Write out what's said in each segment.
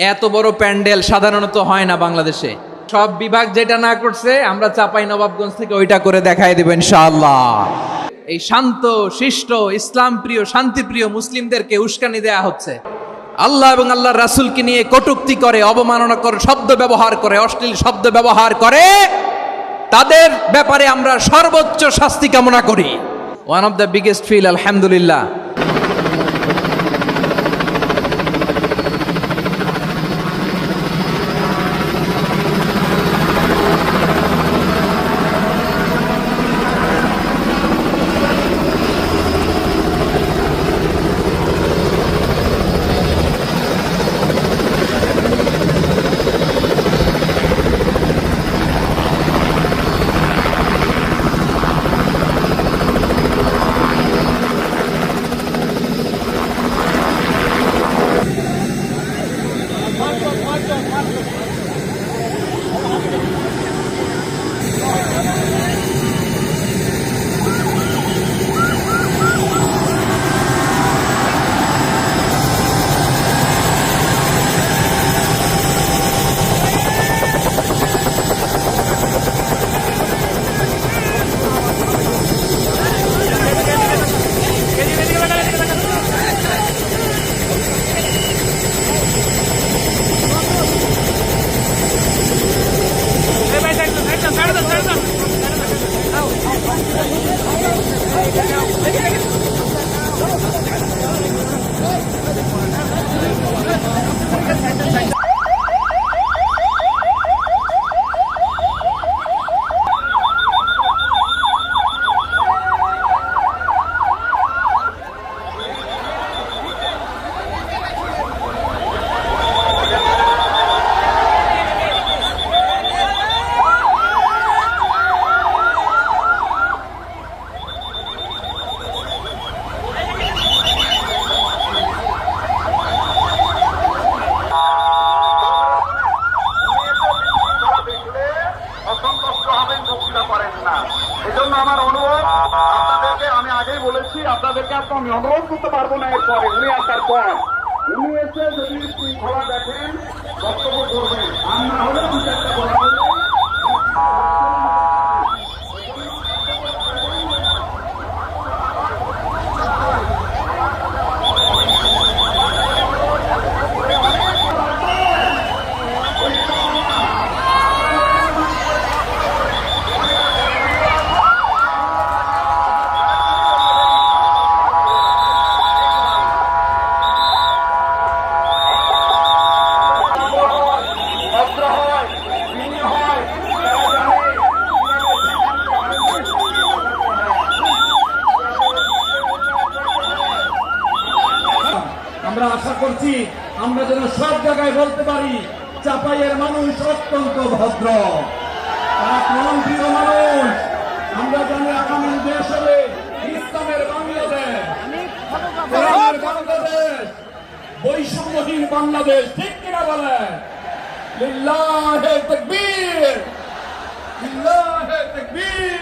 এত বড় প্যান্ডেল সাধারণত হয় না বাংলাদেশে। সব বিভাগ যেটা না করছে আমরা চাপাই নবাবগঞ্জ থেকে ওইটা করে দেখাই দেব ইনশাআল্লাহ। এই শান্ত শিষ্ট ইসলাম প্রিয় শান্তিপ্রিয় মুসলিমদেরকে উস্কানি দেয়া হচ্ছে, আল্লাহ এবং আল্লাহর রাসূলকে নিয়ে কটূক্তি করে, অবমাননা করে, শব্দ ব্যবহার করে, অশ্লীল শব্দ ব্যবহার করে, তাদের ব্যাপারে আমরা সর্বোচ্চ শাস্তি কামনা করি। One of the biggest feel আলহামদুলিল্লাহ। এজন্য আমার অনুরোধ আপনাদেরকে, আমি আগেই বলেছি আপনাদেরকে আমি অনুরোধ করতে পারবো না। এরপরে উনি আসার পর উনি এসে যদি শৃঙ্খলা দেখেন বক্তব্য করবেন, আর না হলে দু চারটা বলা হলে আমরা আশা করছি আমরা যেন সব জায়গায় বলতে পারি চাপাইয়ের মানুষ অত্যন্ত ভদ্র, তারা প্রাণপ্রিয় মানুষ। আমরা জানি আগামী দেশ হবে ইসলামের বাংলাদেশ, কোরআনের বাংলাদেশ, বৈষম্যহীন বাংলাদেশ। ঠিক কিনা বলেন? লিল্লাহে তাকবীর, লিল্লাহে তাকবীর।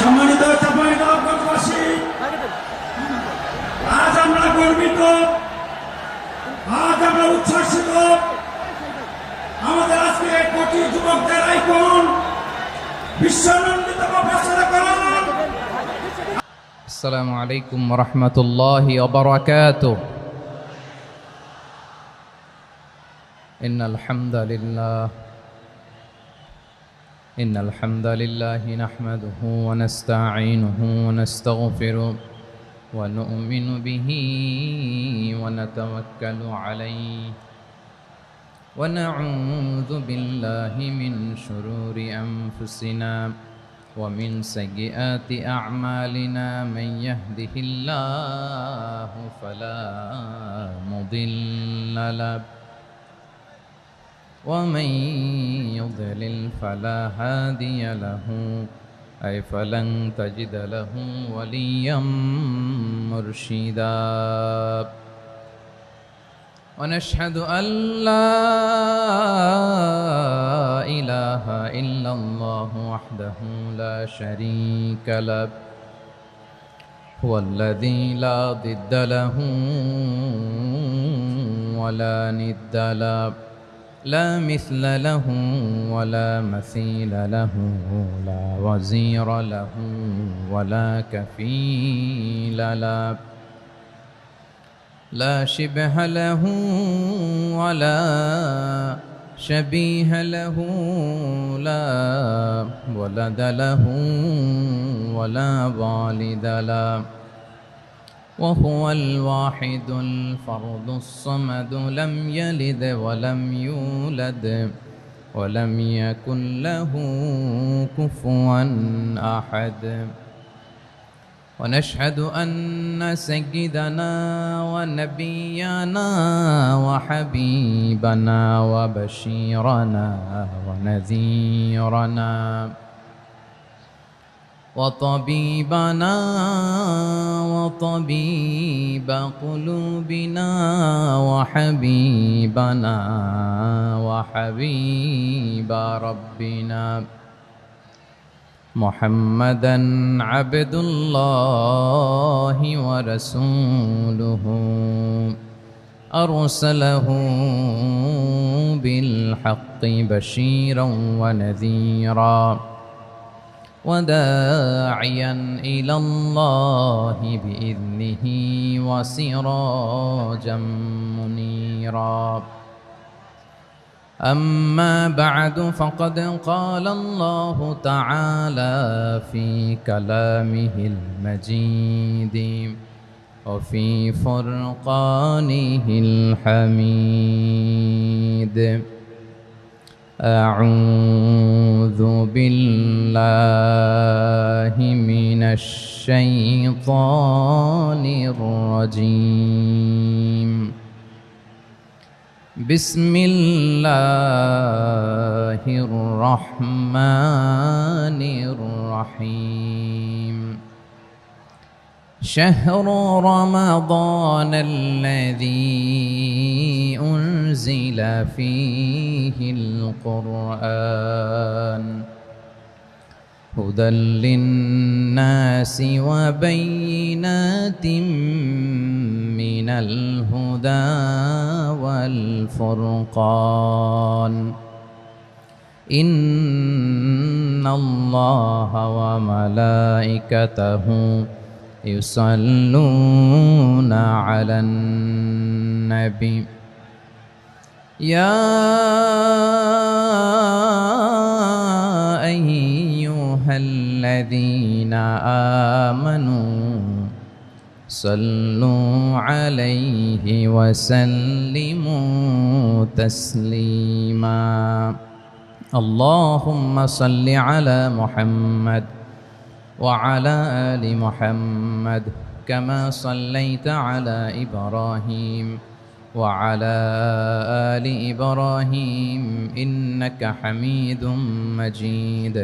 সম্মানিত চাঁপাইনবাবগঞ্জবাসী, আজ আমরা গর্বিত, আজ আমরা উচ্ছ্বাসিত। আমাদের আজকে কোটি যুবকদের আইকন বিশ্বনন্দিত প্রফেসর করণ। আসসালামু আলাইকুম ওয়া রাহমাতুল্লাহি ওয়া বারাকাতুহু। ইন্নাল হামদালিল্লাহ إن الحمد لله نحمده ونستعينه ونستغفره ونؤمن به ونتوكل عليه ونعوذ بالله من شرور أنفسنا ومن سيئات أعمالنا من يهده الله فلا مضل له ومن يضلل فلا هادي له أي فلن تجد له وليا مرشدا ونشهد أن لا وحده لا شريك له هو الذي لا ضد له ولا ند له لا مثل له ولا مثيل له لا وزير له ولا كفيل له لا شبه له ولا شبيه له لا ولد له ولا والد له وهو الواحد الفرد الصمد لم يلد ولم يولد ولم يكن له كفوا أحد ونشهد أن سيدنا ونبينا وحبيبنا وبشيرنا ونذيرنا وطبيبنا وطبيب قلوبنا وحبيبنا وحبيب ربنا محمدا عبد الله ورسوله أرسله بالحق بشيرا ونذيرا وداعيا إلى الله بإذنه وسراجا منيرا أما بعد فقد قال الله تعالى في كلامه المجيد وفي فرقانه الحميد أعوذ بالله من الشيطان الرجيم بسم الله الرحمن الرحيم شهر رمضان الذي أنزل فيه القرآن هدى للناس وبينات من الهدى والفرقان إن الله وملائكته يصلون على النبي يا أيها الذين آمنوا صلوا عليه وسلموا تسليما اللهم صل على محمد وعلى آل محمد كما صليت على إبراهيم وعلى آل إبراهيم إنك حميد مجيد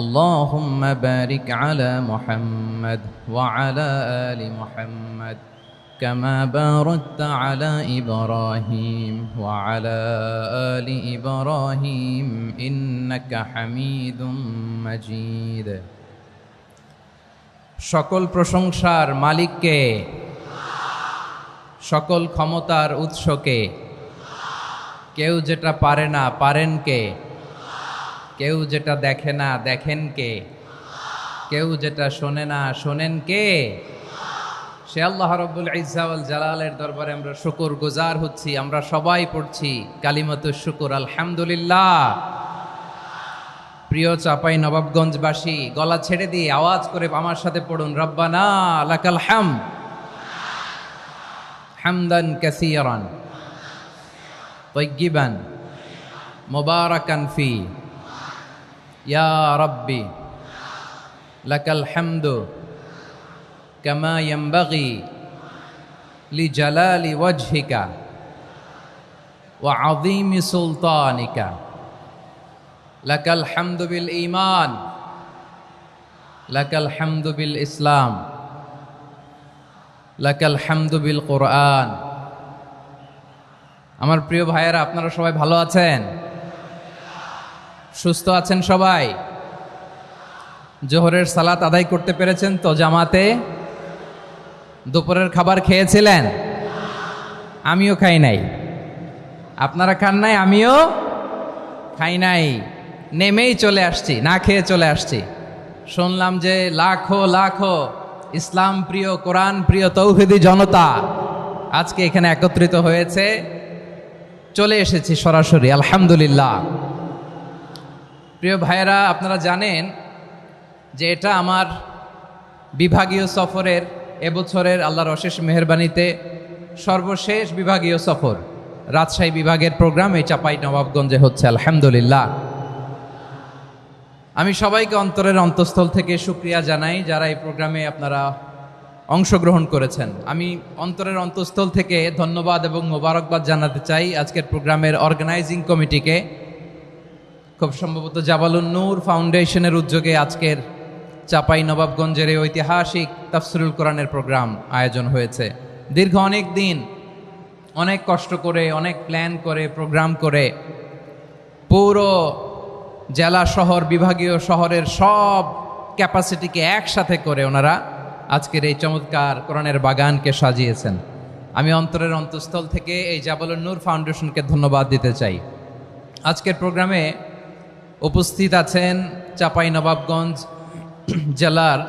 اللهم بارك على محمد وعلى آل محمد كما باركت على إبراهيم وعلى آل إبراهيم إنك حميد مجيد সকল প্রশংসার মালিককে সকল ক্ষমতার উৎসকে কেউ যেটা পারে না পারেন কে কেউ যেটা দেখে না দেখেন কে কেউ যেটা শোনে না শোনেন কে সে আল্লাহ রাব্বুল ইজ্জা ওয়াল জালালের দরবারে আমরা শুকরগুজার হচ্ছি আমরা সবাই পড়ছি কালিমাতুশ শুকর আলহামদুলিল্লাহ প্রিয় চাপাই নবাবগঞ্জবাসী গলা ছেড়ে দিয়ে আওয়াজ করে আমার সাথে পড়ুন রব্বানা লাকাল হামদ হামদান কাসীরান তাইয়্যিবান মুবারাকান ফি ইয়া রাব্বি লাকাল হামদু কামা ইয়ানবাগি লিজালালি ওয়াজহিকা ওয়া আযীমি সুলতানিকা লাকাল হামদু বিল ঈমান লাকাল হামদু বিল ইসলাম লাকাল হামদু বিল কোরআন। আমার প্রিয় ভাইয়েরা, আপনারা সবাই ভালো আছেন? সুস্থ আছেন সবাই? জোহরের সালাত আদায় করতে পেরেছেন তো জামাতে? দুপুরের খাবার খেয়েছিলেন? আমিও খাই নাই। আপনারা খান নাই, আমিও খাই নাই। নেমেই চলে আসছি, না খেয়ে চলে আসছি। শুনলাম যে লাখো লাখো ইসলাম প্রিয়, কোরআন প্রিয় তৌহিদি জনতা আজকে এখানে একত্রিত হয়েছে। চলে এসেছি সরাসরি, আলহামদুলিল্লাহ। প্রিয় ভাইয়েরা, আপনারা জানেন যে এটা আমার বিভাগীয় সফরের এবছরের আল্লাহর অশেষ মেহেরবানিতে সর্বশেষ বিভাগীয় সফর। রাজশাহী বিভাগের প্রোগ্রাম এই চাপাই নবাবগঞ্জে হচ্ছে, আলহামদুলিল্লাহ। আমি সবাইকে অন্তরের অন্তঃস্থল থেকে শুকরিয়া জানাই যারা এই প্রোগ্রামে আপনারা অংশগ্রহণ করেছেন। আমি অন্তরের অন্তঃস্থল থেকে ধন্যবাদ এবং মোবারকবাদ জানাতে চাই আজকের প্রোগ্রামের অর্গানাইজিং কমিটিকে। খুব সম্ভবত জাবালুন নূর ফাউন্ডেশনের উদ্যোগে আজকের চাপাই নবাবগঞ্জের এই ঐতিহাসিক তাফসিরুল কোরআনের প্রোগ্রাম আয়োজন হয়েছে। দীর্ঘ অনেক দিন অনেক কষ্ট করে, অনেক প্ল্যান করে, প্রোগ্রাম করে পুরো জেলা শহর, বিভাগীয় শহরের সব ক্যাপাসিটিকে একসাথে করে ওনারা আজকের এই চমৎকার কোরআনের বাগানকে সাজিয়েছেন। আমি অন্তরের অন্তঃস্থল থেকে এই জাবালুন নূর ফাউন্ডেশনকে ধন্যবাদ দিতে চাই। আজকের প্রোগ্রামে উপস্থিত আছেন চাপাই নবাবগঞ্জ জেলার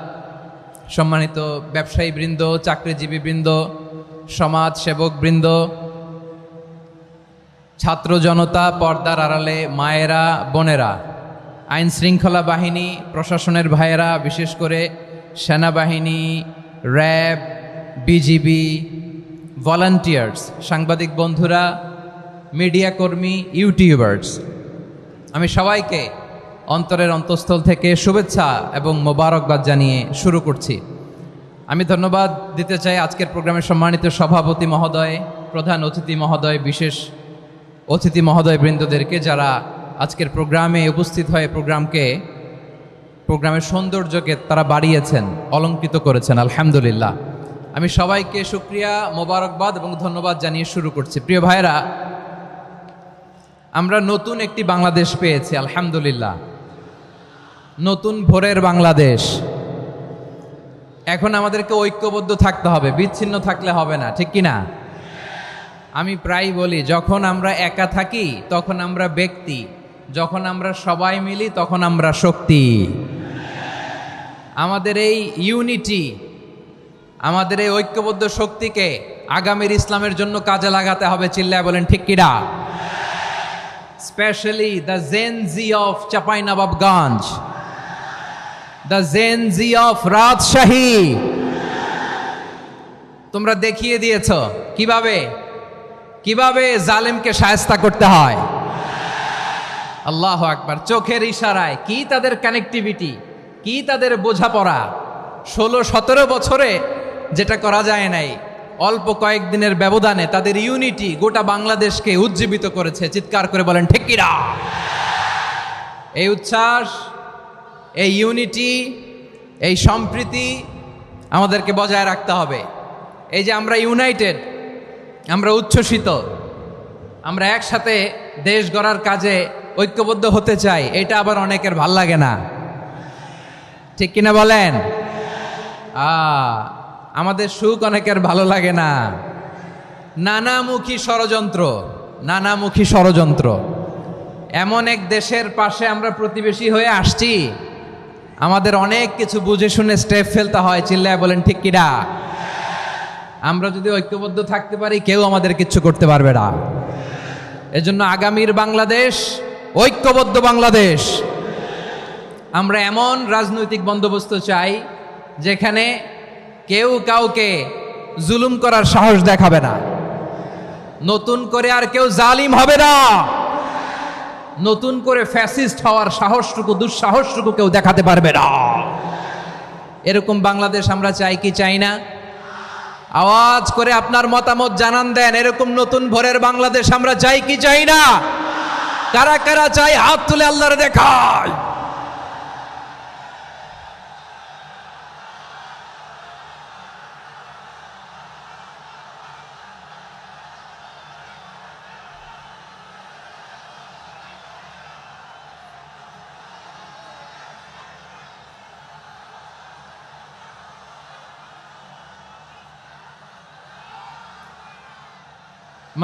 সম্মানিত ব্যবসায়ী বৃন্দ, চাকরিজীবী বৃন্দ, সমাজ সেবক বৃন্দ, ছাত্র জনতা, পর্দার আড়ালে মায়েরা, বোনেরা, আইন শৃঙ্খলা বাহিনী, প্রশাসনের ভাইয়েরা, বিশেষ করে সেনাবাহিনী, র্যাব, বিজিবি, ভলান্টিয়ার্স, সাংবাদিক বন্ধুরা, মিডিয়া কর্মী, ইউটিউবার্স, আমি সবাইকে অন্তরের অন্তঃস্থল থেকে শুভেচ্ছা এবং মোবারকবাদ জানিয়ে শুরু করছি। আমি ধন্যবাদ দিতে চাই আজকের প্রোগ্রামের সম্মানিত সভাপতি মহোদয়, প্রধান অতিথি মহোদয়, বিশেষ অতিথি মহোদয় বৃন্দদেরকে যারা আজকের প্রোগ্রামে উপস্থিত হয়ে প্রোগ্রামের সৌন্দর্যকে তারা বাড়িয়েছেন, অলঙ্কৃত করেছেন, আলহামদুলিল্লাহ। আমি সবাইকে শুকরিয়া, মোবারকবাদ এবং ধন্যবাদ জানিয়ে শুরু করছি। প্রিয় ভাইয়েরা, আমরা নতুন একটি বাংলাদেশ পেয়েছি, আলহামদুলিল্লাহ। নতুন ভোরের বাংলাদেশ। এখন আমাদেরকে ঐক্যবদ্ধ থাকতে হবে, বিচ্ছিন্ন থাকলে হবে না, ঠিক কি না? আমি প্রায় বলি, যখন আমরা একা থাকি তখন আমরা ব্যক্তি, যখন আমরা সবাই মিলি তখন আমরা শক্তি। আমাদের এই ইউনিটি, আমাদের এই ঐক্যবদ্ধ শক্তিকে আগামীর ইসলামের জন্য কাজে লাগাতে হবে। চিল্লায় বলেন ঠিক কিনা? Specially the Gen Z of Chapainawabganj, the Gen Z of Rajshahi. তোমরা দেখিয়ে দিয়েছ কিভাবে জালেমকে শায়েস্তা করতে হয়। আল্লাহু আকবার। চোখের ইশারায় কি তাদের কানেক্টিভিটি, কি তাদের বোঝাপড়া। 16-17 বছরে যেটা করা যায় নাই, অল্প কয়েকদিনের ব্যবধানে তাদের ইউনিটি গোটা বাংলাদেশকে উজ্জীবিত করেছে। চিৎকার করে বলেন ঠিক কিনা? এই উচ্ছ্বাস, এই ইউনিটি, এই সম্প্রীতি আমাদেরকে বজায় রাখতে হবে। এই যে আমরা ইউনাইটেড, আমরা উচ্ছ্বসিত, আমরা একসাথে দেশ গড়ার কাজে ঐক্যবদ্ধ হতে চাই, এটা আবার অনেকের ভাল লাগে না, ঠিক কিনা বলেন? আমাদের সুখ অনেকের ভালো লাগে না। নানামুখী ষড়যন্ত্র। এমন এক দেশের পাশে আমরা প্রতিবেশী হয়ে আসছি, আমাদের অনেক কিছু বুঝে শুনে স্টেপ ফেলতে হয়। চিল্লায় বলেন ঠিক কিনা? আমরা যদি ঐক্যবদ্ধ থাকতে পারি, কেউ আমাদের কিচ্ছু করতে পারবে না। এজন্য আগামীর বাংলাদেশ ঐক্যবদ্ধ বাংলাদেশ। আমরা এমন রাজনৈতিক বন্দোবস্ত চাই যেখানে কেউ কাউকে জুলুম করার সাহস দেখাবে না, নতুন করে আর কেউ জালিম হবে না, নতুন করে ফ্যাসিস্ট হওয়ার সাহসটুকু, দুঃসাহসটুকু কেউ দেখাতে পারবে না। এরকম বাংলাদেশ আমরা চাই কি চাই না? আওয়াজ করে আপনার মতামত জানান দেন। এরকম নতুন ভোরের বাংলাদেশ আমরা চাই কি চাই না? কারা কারা চাই হাত তুলে আল্লাহর দেখায়।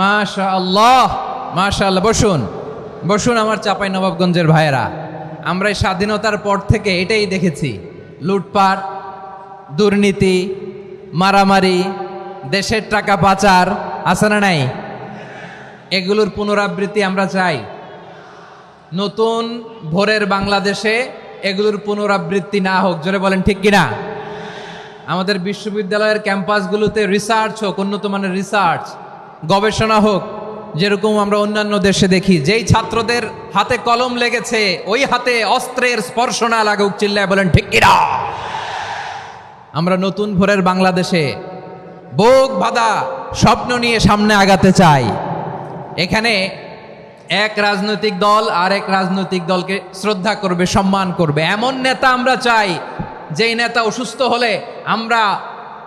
মাশাআল্লাহ, মাশাআল্লাহ। বসুন বসুন আমার চাঁপাই নবাবগঞ্জের ভাইয়েরা। আমরা এই স্বাধীনতার পর থেকে এটাই দেখেছি, লুটপাট, দুর্নীতি, মারামারি, দেশের টাকা পাচার, আছে না নাই? এগুলোর পুনরাবৃত্তি আমরা চাই। নতুন ভোরের বাংলাদেশে এগুলোর পুনরাবৃত্তি না হোক। জোরে বলেন ঠিক কিনা? আমাদের বিশ্ববিদ্যালয়ের ক্যাম্পাসগুলোতে রিসার্চ হোক, উন্নত মানের রিসার্চ, গবেষণা হোক, যেরকম আমরা অন্যান্য দেশে দেখি। যেই ছাত্রদের হাতে কলম লেগেছে ওই হাতে অস্ত্রের স্পর্শ না লাগুক। চিল্লায় বলেন ঠিক কিনা? আমরা নতুন ভোরের বাংলাদেশে বুক বাঁধা স্বপ্ন নিয়ে সামনে আগাতে চাই। এখানে এক রাজনৈতিক দল আর এক রাজনৈতিক দলকে শ্রদ্ধা করবে, সম্মান করবে, এমন নেতা আমরা চাই যেই নেতা অসুস্থ হলে আমরা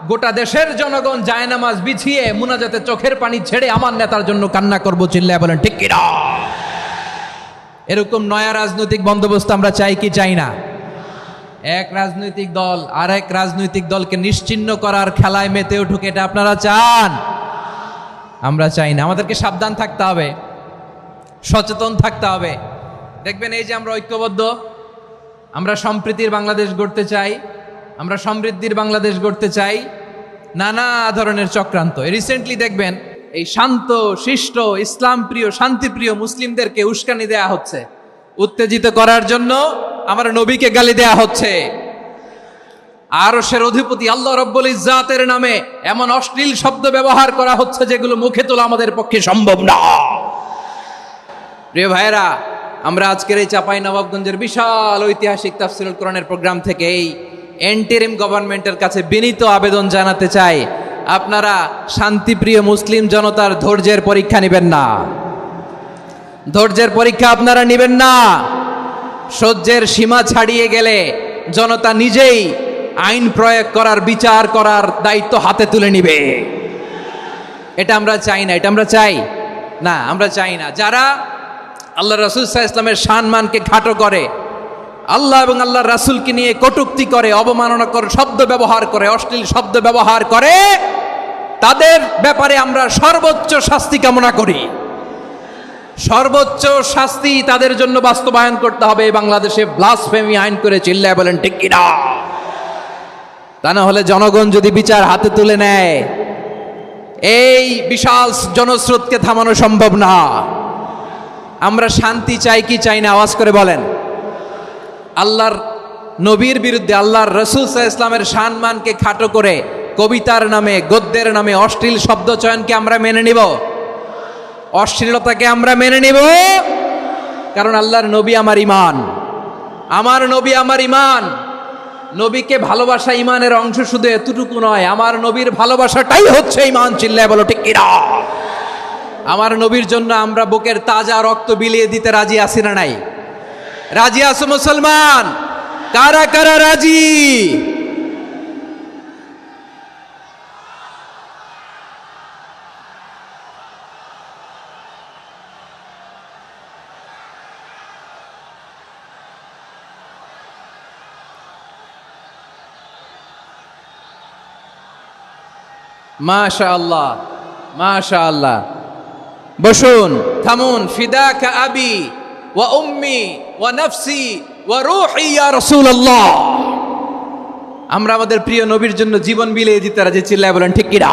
গোটা দেশের জনগণ জায়নামাজ বিছিয়ে মুনাজাতে চোখের পানি ছেড়ে আমার নেতার জন্য কান্না করব। চিল্লায় বলেন ঠিক কিনা? এরকম নয়া রাজনৈতিক বন্দোবস্ত আমরা চাই কি চাই না? এক রাজনৈতিক দল আর এক রাজনৈতিক দলকে নিশ্চিহ্ন করার খেলায় মেতে উঠুক, এটা আপনারা চান? আমরা চাই না। আমাদেরকে সাবধান থাকতে হবে, সচেতন থাকতে হবে। দেখবেন এই যে আমরা ঐক্যবদ্ধ, আমরা সম্প্রীতির বাংলাদেশ গড়তে চাই, আমরা সমৃদ্ধির বাংলাদেশ গড়তে চাই। নানা ধরনের চক্রান্ত। রিসেন্টলি দেখবেন এই শান্ত শিষ্ট ইসলাম প্রিয় শান্তিপ্রিয় মুসলিমদেরকে উস্কানি দেয়া হচ্ছে, উত্তেজিত করার জন্য আমার নবীকে গালি দেয়া হচ্ছে। আরশের অধিপতি আল্লাহ রব্বুল ইজ্জাতের নামে এমন অশ্লীল শব্দ ব্যবহার করা হচ্ছে যেগুলো মুখে তোলা আমাদের পক্ষে সম্ভব না। প্রিয় ভাইয়েরা, আমরা আজকের এই চাঁপাই নবাবগঞ্জের বিশাল ঐতিহাসিক তাফসীরুল কোরআনের প্রোগ্রাম থেকে এই এন্টারিম গভর্নমেন্টের কাছে বিনীত আবেদন জানাতে চাই, আপনারা শান্তিপ্রিয় মুসলিম জনতার ধৈর্যের পরীক্ষা নেবেন না। ধৈর্যের পরীক্ষা আপনারা নেবেন না। সহ্যের সীমা ছাড়িয়ে গেলে জনতা নিজেই আইন প্রয়োগ করার, বিচার করার দায়িত্ব হাতে তুলে নিবে। এটা আমরা চাই না। এটা আমরা চাই না, আমরা চাই না। যারা আল্লাহ রাসূল সাল্লাল্লাহু আলাইহি ওয়াসাল্লামের সম্মানকে খাটো করে, আল্লাহ এবং আল্লাহর রাসূলকে নিয়ে কটূক্তি করে, অবমাননাকর শব্দ ব্যবহার করে, অশ্লীল শব্দ ব্যবহার করে, তাদের ব্যাপারে আমরা সর্বোচ্চ শাস্তি কামনা করি। সর্বোচ্চ শাস্তি তাদের জন্য বাস্তবায়ন করতে হবে। বাংলাদেশে ব্লাসফেমি আইন করে। চিল্লায় বলেন ঠিক কিনা? তা না হলে জনগণ যদি বিচার হাতে তুলে নেয়, এই বিশাল জনস্রোতকে থামানো সম্ভব না। আমরা শান্তি চাই কি চাই না? আওয়াজ করে বলেন। আল্লাহর নবীর বিরুদ্ধে, আল্লাহর রাসূল সাল্লাল্লাহু আলাইহি ওয়াসাল্লামের সম্মানকে খাটো করে কবিতার নামে, গদ্যের নামে অশ্লীল শব্দ চয়নকে আমরা মেনে নিব? অশ্লীলতাকে আমরা মেনে নিব? কারণ আল্লাহর নবী আমার ঈমান, আমার নবী আমার ঈমান। নবীকে ভালোবাসা ঈমানের অংশ শুধু এতটুকু নয়, আমার নবীর ভালোবাসাটাই হচ্ছে ঈমান। চিল্লায় বলো ঠিক কিনা? আমার নবীর জন্য আমরা বুকের তাজা রক্ত বিলিয়ে দিতে রাজি আছি না নাই? রাজি আছো মুসলমান? কারা কারা রাজি? মাশাআল্লাহ, মাশাআল্লাহ। বসুন, থামুন। ফিদাকা আবি ওয়া উম্মি ওয়া নাফসি ওয়া রূহি ইয়া রাসূলুল্লাহ। আমরা আমাদের প্রিয় নবীর জন্য জীবন বিলিয়ে দিতে রাজি। চিল্লায় বলেন ঠিক কিনা?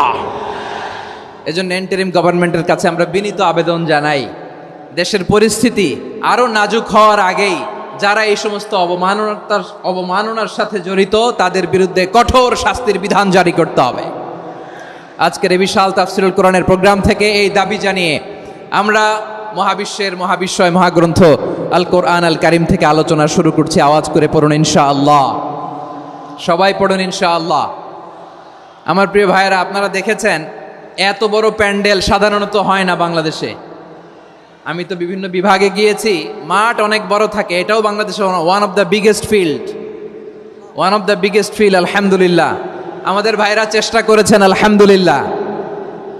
এজন্য ইন্টারিম গভর্নমেন্টের কাছে আমরা বিনীত আবেদন জানাই, দেশের পরিস্থিতি আরো নাজুক হওয়ার আগেই যারা এই সমস্ত অবমাননার সাথে জড়িত তাদের বিরুদ্ধে কঠোর শাস্তির বিধান জারি করতে হবে। আজকের এই বিশাল তাফসীরুল কোরআনের প্রোগ্রাম থেকে এই দাবি জানিয়ে আমরা মহাবিশ্বের মহাবিশ্বয় মহাগ্রন্থ আল কোরআন আল কারিম থেকে আলোচনা শুরু করছি। আওয়াজ করে পড়ুন ইনশাআল্লাহ। সবাই পড়ুন ইনশাআল্লাহ। আমার প্রিয় ভাইয়েরা, আপনারা দেখেছেন এত বড় প্যান্ডেল সাধারণত হয় না বাংলাদেশে। আমি তো বিভিন্ন বিভাগে গিয়েছি, মাঠ অনেক বড় থাকে। এটাও বাংলাদেশে one of the biggest field. আলহামদুলিল্লাহ, আমাদের ভাইরা চেষ্টা করেছেন আলহামদুলিল্লাহ।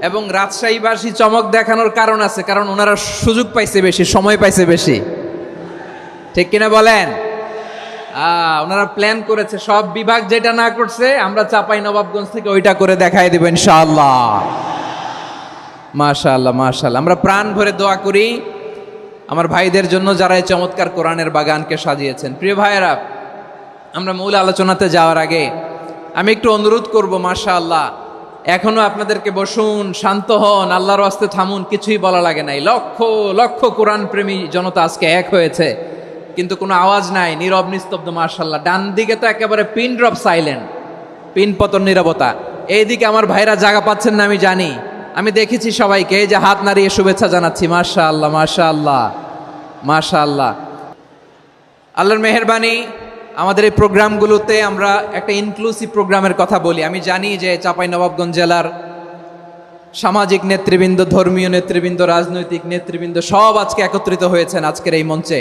এবং রাজশাহীবাসী চমক দেখানোর কারণ আছে, কারণ ওনারা সুযোগ পাইছে বেশি, সময় পাইছে বেশি। ঠিক কিনা বলেন? ওনারা প্ল্যান করেছে। সব বিভাগ যেটা না করছে আমরা চাঁপাই নবাবগঞ্জ থেকে ওইটা করে দেখাই দেব ইনশাআল্লাহ। মাশাআল্লাহ মাশাআল্লাহ। আমরা প্রাণ ভরে দোয়া করি আমার ভাইদের জন্য যারা এই চমৎকার কোরআনের বাগানকে সাজিয়েছেন। প্রিয় ভাইয়েরা, আমরা মূল আলোচনাতে যাওয়ার আগে আমি একটু অনুরোধ করব, মাশাআল্লাহ এখনো আপনাদেরকে বসুন, শান্ত হন, আল্লাহর ওয়াস্তে থামুন, কিছুই বলা লাগে নাই। লক্ষ লক্ষ কোরআন প্রেমী জনতা আজকে এক হয়েছে, কিন্তু কোনো আওয়াজ নাই, নীরব নিস্তব্ধ। মাশাআল্লাহ, ডান দিকে তো একেবারে পিন ড্রপ সাইলেন্ট, পিন পতন নীরবতা। এইদিকে আমার ভাইরা জায়গা পাচ্ছেন না আমি জানি, আমি দেখেছি সবাইকে, এই যে হাত নাড়িয়ে শুভেচ্ছা জানাচ্ছি। মাশাআল্লাহ মাশাআল্লাহ মাশাআল্লাহ। আল্লাহর মেহেরবানি, আমাদের এই প্রোগ্রামগুলোতে আমরা একটা ইনক্লুসিভ প্রোগ্রামের কথা বলি। আমি জানি যে চাঁপাইনবাবগঞ্জ জেলার সামাজিক নেতৃবৃন্দ, ধর্মীয় নেতৃবৃন্দ, রাজনৈতিক নেতৃবৃন্দ সব আজকে একত্রিত হয়েছেন আজকের এই মঞ্চে।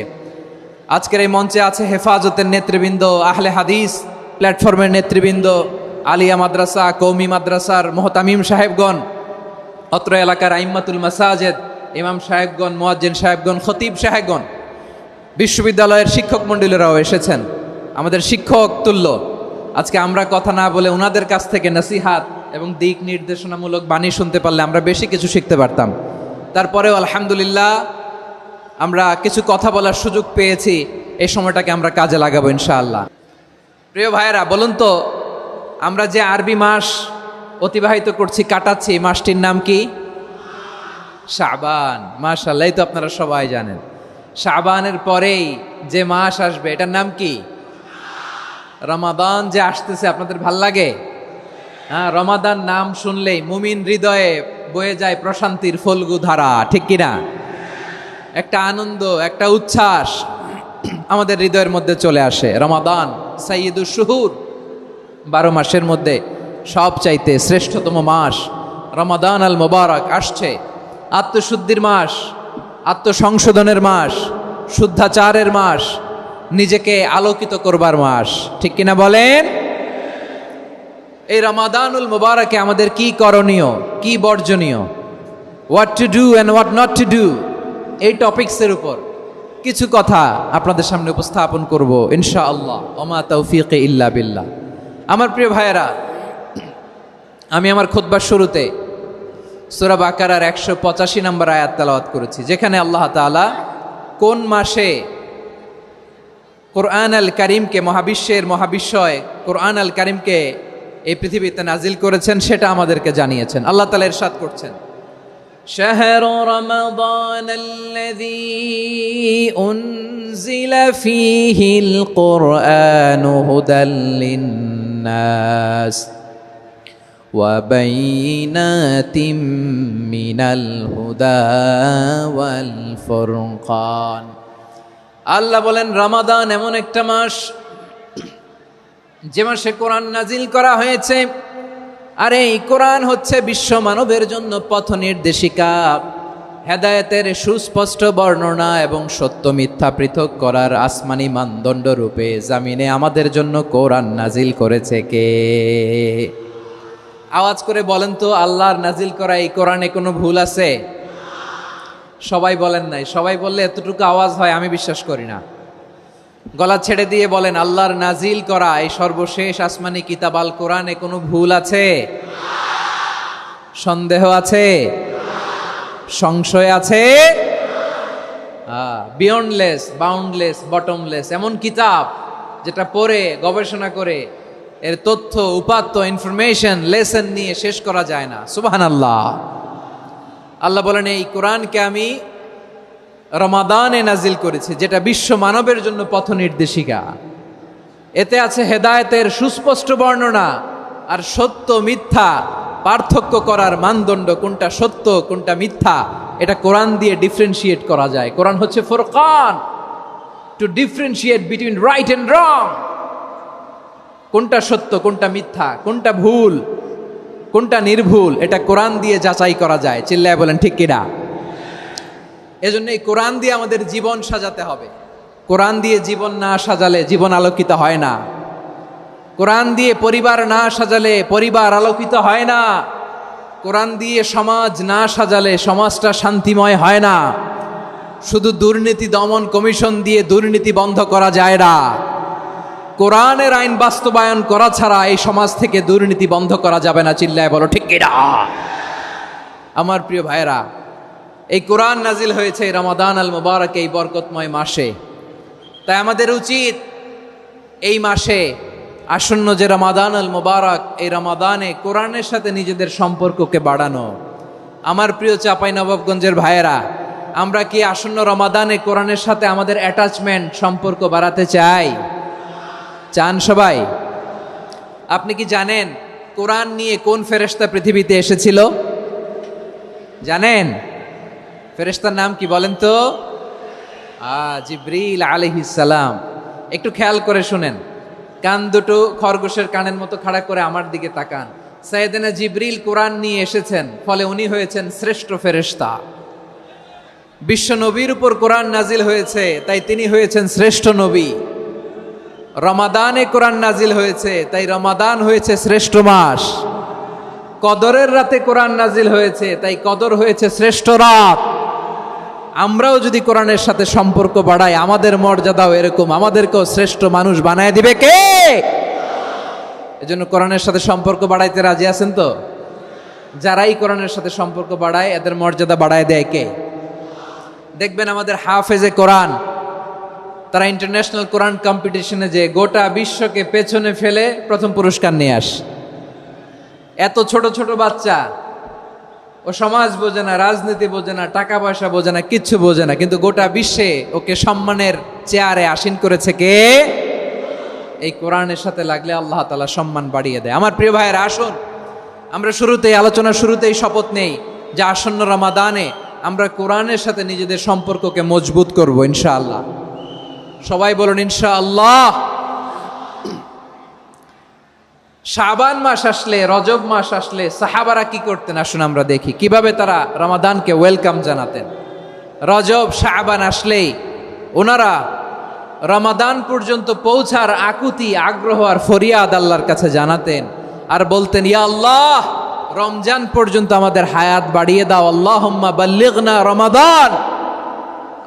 আজকের এই মঞ্চে আছে হেফাজতের নেতৃবৃন্দ, আহলে হাদিস প্ল্যাটফর্মের নেতৃবৃন্দ, আলিয়া মাদ্রাসা, কৌমি মাদ্রাসার মোহতামিম সাহেবগণ, অত্র এলাকার আইম্মাতুল মাসাজেদ, ইমাম সাহেবগণ, মুয়াজ্জিন সাহেবগণ, খতিব সাহেবগণ, বিশ্ববিদ্যালয়ের শিক্ষক মণ্ডলীরাও এসেছেন, আমাদের শিক্ষক তুল্য। আজকে আমরা কথা না বলে ওনাদের কাছ থেকে নসিহাত এবং দিক নির্দেশনামূলক বাণী শুনতে পারলে আমরা বেশি কিছু শিখতে পারতাম। তারপরেও আলহামদুলিল্লাহ আমরা কিছু কথা বলার সুযোগ পেয়েছি, এই সময়টাকে আমরা কাজে লাগাবো ইনশাআল্লাহ। প্রিয় ভাইয়েরা, বলুন তো, আমরা যে আরবি মাস অতিবাহিত করছি, কাটাচ্ছি, এই মাসটির নাম কি? শাবান। মাশাআল্লাহ, এই তো আপনারা সবাই জানেন। শাবানের পরেই যে মাস আসবে এটার নাম কি? রমাদান। যে আসতেছে আপনাদের ভাল লাগে? হ্যাঁ, রমাদান নাম শুনলেই মুমিন হৃদয়ে বয়ে যায় প্রশান্তির ফল্গু ধারা, ঠিক কিনা? একটা আনন্দ, একটা উচ্ছ্বাস আমাদের হৃদয়ের মধ্যে চলে আসে। রমাদান সাইয়্যিদুশ শুহুর, 12 মাসের মধ্যে সবচাইতে শ্রেষ্ঠতম মাস রমাদান আল মুবারক আসছে। আত্মশুদ্ধির মাস, আত্মসংশোধনের মাস, শুদ্ধাচারের মাস, নিজেকে আলোকিত করবার মাস, ঠিক কিনা বলেন? এই রমাদানুল মুবারকে আমাদের কি করণীয়, কি বর্জনীয়, what to do and what not to do, এই টপিকসের উপর কিছু কথা আপনাদের সামনে উপস্থাপন করব ইনশাআল্লাহ। ওমা তাওফীকি ইল্লা বিল্লাহ। আমার প্রিয় ভাইয়েরা, আমি আমার খুতবার শুরুতে সূরা বাকারার 185 নম্বর আয়াত তেলাওয়াত করেছি, যেখানে আল্লাহ তাআলা কোন মাসে কোরআন আল কারীমকে, মহাবিশ্বের মহাবিশ্বয় কোরআন আল কারীমকে এই পৃথিবীতে নাজিল করেছেন সেটা আমাদেরকে জানিয়েছেন। আল্লাহ তাআলা ইরশাদ করছেন, শাহরু রমাদান আল্লাযী উনজিলা ফীহিল কুরআনু হুদাল লিন্নাস ওয়া বাইনাতিম মিনাল হুদা ওয়াল ফুরকান। আল্লাহ বলেন, রমাদান এমন একটা মাস যে মাসে কোরআন নাজিল করা হয়েছে। আর এই কোরআন হচ্ছে বিশ্ব মানবের জন্য পথ নির্দেশিকা, হেদায়েতের সুস্পষ্ট বর্ণনা এবং সত্য মিথ্যা পৃথক করার আসমানি মানদণ্ড রূপে জামিনে আমাদের জন্য কোরআন নাজিল করেছে কে? আওয়াজ করে বলেন তো, আল্লাহর নাজিল করা এই কোরআনে কোনো ভুল আছে? সবাই বলেন নাই। সবাই বললে এতটুকু আওয়াজ হয় আমি বিশ্বাস করি না। গলা ছেড়ে দিয়ে বলেন, আল্লাহর নাজিল করা এই সর্বশেষ আসমানি কিতাব আল কোরআনে কোনো ভুল আছে? সন্দেহ আছে? সংশয় আছে? বিয়ন্ডলেস, বাউন্ডলেস, বটমলেস, এমন কিতাব যেটা পড়ে গবেষণা করে এর তথ্য, উপাত্ত, ইনফরমেশন, লেসন নিয়ে শেষ করা যায় না। সুবহানাল্লাহ। আল্লাহ বলেন, এই কোরআনকে আমি রমাদানে নাজিল করেছি, যেটা বিশ্ব মানবের জন্য পথ নির্দেশিকা। এতে আছে হেদায়েতের সুস্পষ্ট বর্ণনা আর সত্য মিথ্যা পার্থক্য করার মানদণ্ড, কোনটা সত্য কোনটা মিথ্যা এটা কোরআন দিয়ে ডিফারেন্সিয়েট করা যায়। কোরআন হচ্ছে ফুরকান, to differentiate between right and wrong. কোনটা সত্য, কোনটা মিথ্যা, কোনটা ভুল, কোনটা নির্ভুল, এটা কোরআন দিয়ে যাচাই করা যায়। চিল্লায় বলেন ঠিক কিনা? এজন্য এই কোরআন দিয়ে আমাদের জীবন সাজাতে হবে। কোরআন দিয়ে জীবন না সাজালে জীবন আলোকিত হয় না। কোরআন দিয়ে পরিবার না সাজালে পরিবার আলোকিত হয় না। কোরআন দিয়ে সমাজ না সাজালে সমাজটা শান্তিময় হয় না। শুধু দুর্নীতি দমন কমিশন দিয়ে দুর্নীতি বন্ধ করা যায় না। কোরআনের আইন বাস্তবায়ন করা ছাড়া এই সমাজ থেকে দুর্নীতি বন্ধ করা যাবে না। চিল্লায় বলো ঠিক কিনা? আমার প্রিয় ভাইরা, এই কোরআন নাজিল হয়েছে রমাদান আল মুবারক, এই বরকতময় মাসে। তাই আমাদের উচিত এই মাসে আসন্ন যে রমাদান আল মুবারক, এই রমাদানে কোরআনের সাথে নিজেদের সম্পর্ককে বাড়ানো। আমার প্রিয় চাঁপাইনবাবগঞ্জের ভাইয়েরা, আমরা কি আসন্ন রমাদানে কোরআনের সাথে আমাদের অ্যাটাচমেন্ট, সম্পর্ক বাড়াতে চাই? চান সবাই? আপনি কি জানেন কোরআন নিয়ে কোন ফেরেশতা পৃথিবীতে এসেছিল? জানেন ফেরেশতার নাম কি বলেন তো? জিবরিল আলাইহিস সালাম। একটু খেয়াল করে শুনেন, কান দুটো খরগোশের কানের মতো খাড়া করে আমার দিকে তাকান। সাইয়েদনা জিবরিল কোরআন নিয়ে এসেছেন, ফলে উনি হয়েছেন শ্রেষ্ঠ ফেরেশতা। বিশ্ব নবীর উপর কোরআন নাজিল হয়েছে, তাই তিনি হয়েছেন শ্রেষ্ঠ নবী। রমাদানে কোরআন নাজিল হয়েছে, তাই রমাদান হয়েছে শ্রেষ্ঠ মাস। কদরের রাতে কোরআন নাজিল হয়েছে, তাই কদর হয়েছে শ্রেষ্ঠ রাত। আমরাও যদি কোরআনের সাথে সম্পর্ক বাড়াই, আমাদের মর্যাদাও এরকম, আমাদেরকেও শ্রেষ্ঠ মানুষ বানায় দিবে কে? এজন্য কোরআনের সাথে সম্পর্ক বাড়াইতে রাজি আছেন তো? যারাই কোরআনের সাথে সম্পর্ক বাড়ায়, এদের মর্যাদা বাড়ায় দেয় কে? দেখবেন আমাদের হাফেজে কোরআন, তারা ইন্টারন্যাশনাল কোরআন কম্পিটিশনে যে গোটা বিশ্বকে পেছনে ফেলে প্রথম পুরস্কার নিয়ে আসে। এত ছোট ছোট বাচ্চা, ও সমাজ বোঝে না, রাজনীতি বোঝে না, টাকা পয়সা বোঝে না, কিচ্ছু বোঝে না, কিন্তু গোটা বিশ্বে ওকে সম্মানের চেয়ারে আসীন করেছে কে? এই কোরআনের সাথে লাগলে আল্লাহ তাআলা সম্মান বাড়িয়ে দেয়। আমার প্রিয় ভাইয়েরা, আসুন আমরা শুরুতেই, আলোচনার শুরুতেই শপথ নেই যে আসন্ন রমাদানে আমরা কোরআনের সাথে নিজেদের সম্পর্ককে মজবুত করব ইনশাআল্লাহ। সবাই বলুন ইনশাআল্লাহ। শাবান মাস আসলে, রজব মাস আসলে সাহাবারা কি করতেন? আসুন আমরা দেখি কিভাবে তারা রমাদানকে ওয়েলকাম জানাতেন। রজব শাবান আসলেই ওনারা রমাদান পর্যন্ত পৌঁছার আকুতি, আগ্রহ আর ফরিয়াদ আল্লাহর কাছে জানাতেন আর বলতেন, ইয়া আল্লাহ, রমজান পর্যন্ত আমাদের হায়াত বাড়িয়ে দাও। আল্লাহুম্মা বাল্লিগনা রমাদান,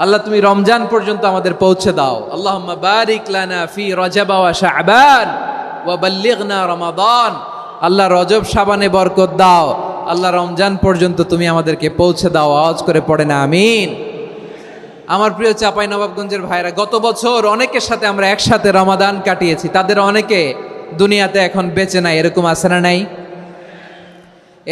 আল্লাহ তুমি রমজান পর্যন্ত আমাদের পৌঁছে দাও। আল্লাহুম্মা বারিক লানা ফি রজব ওয়া শাবান ওয়া বাল্লিগনা রমাদান, আল্লাহ রজব শাবানে বরকত দাও, আল্লাহ রমজান পর্যন্ত তুমি আমাদেরকে পৌঁছে দাও। আওয়াজ করে পড়ে না আমিন। আমার প্রিয় চাঁপাইনবাবগঞ্জের ভাইরা, গত বছর অনেকের সাথে আমরা একসাথে রমাদান কাটিয়েছি, তাদের অনেকে দুনিয়াতে এখন বেঁচে নাই, এরকম আছে না নাই?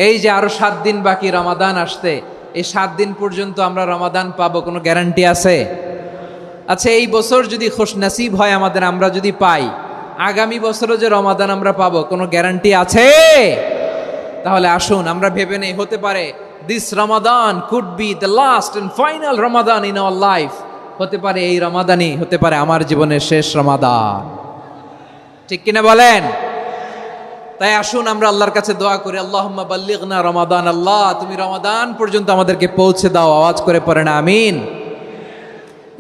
এই যে আরো 7 দিন বাকি রমাদান আসতে, এই 7 দিন পর্যন্ত আমরা রমাদান পাবো, কোনো গ্যারান্টি আছে? আচ্ছা, এই বছর যদি খুশনসিব হয় আমাদের, আমরা যদি পাই, আগামী বছরও যে রমাদান আমরা পাবো, কোনো গ্যারান্টি আছে? তাহলে আসুন আমরা ভেবে নেই, হতে পারে this Ramadan could be the last and final Ramadan in our life. হতে পারে এই রমাদানই হতে পারে আমার জীবনের শেষ রমাদান। ঠিক কিনা বলেন? তাই আসুন আমরা আল্লাহর কাছে দোয়া করি, আল্লাহুম্মা বাল্লিগনা রমাদান, আল্লাহ তুমি রমাদান পর্যন্ত আমাদেরকে পৌঁছে দাও। আওয়াজ করে পড়েন আমিন।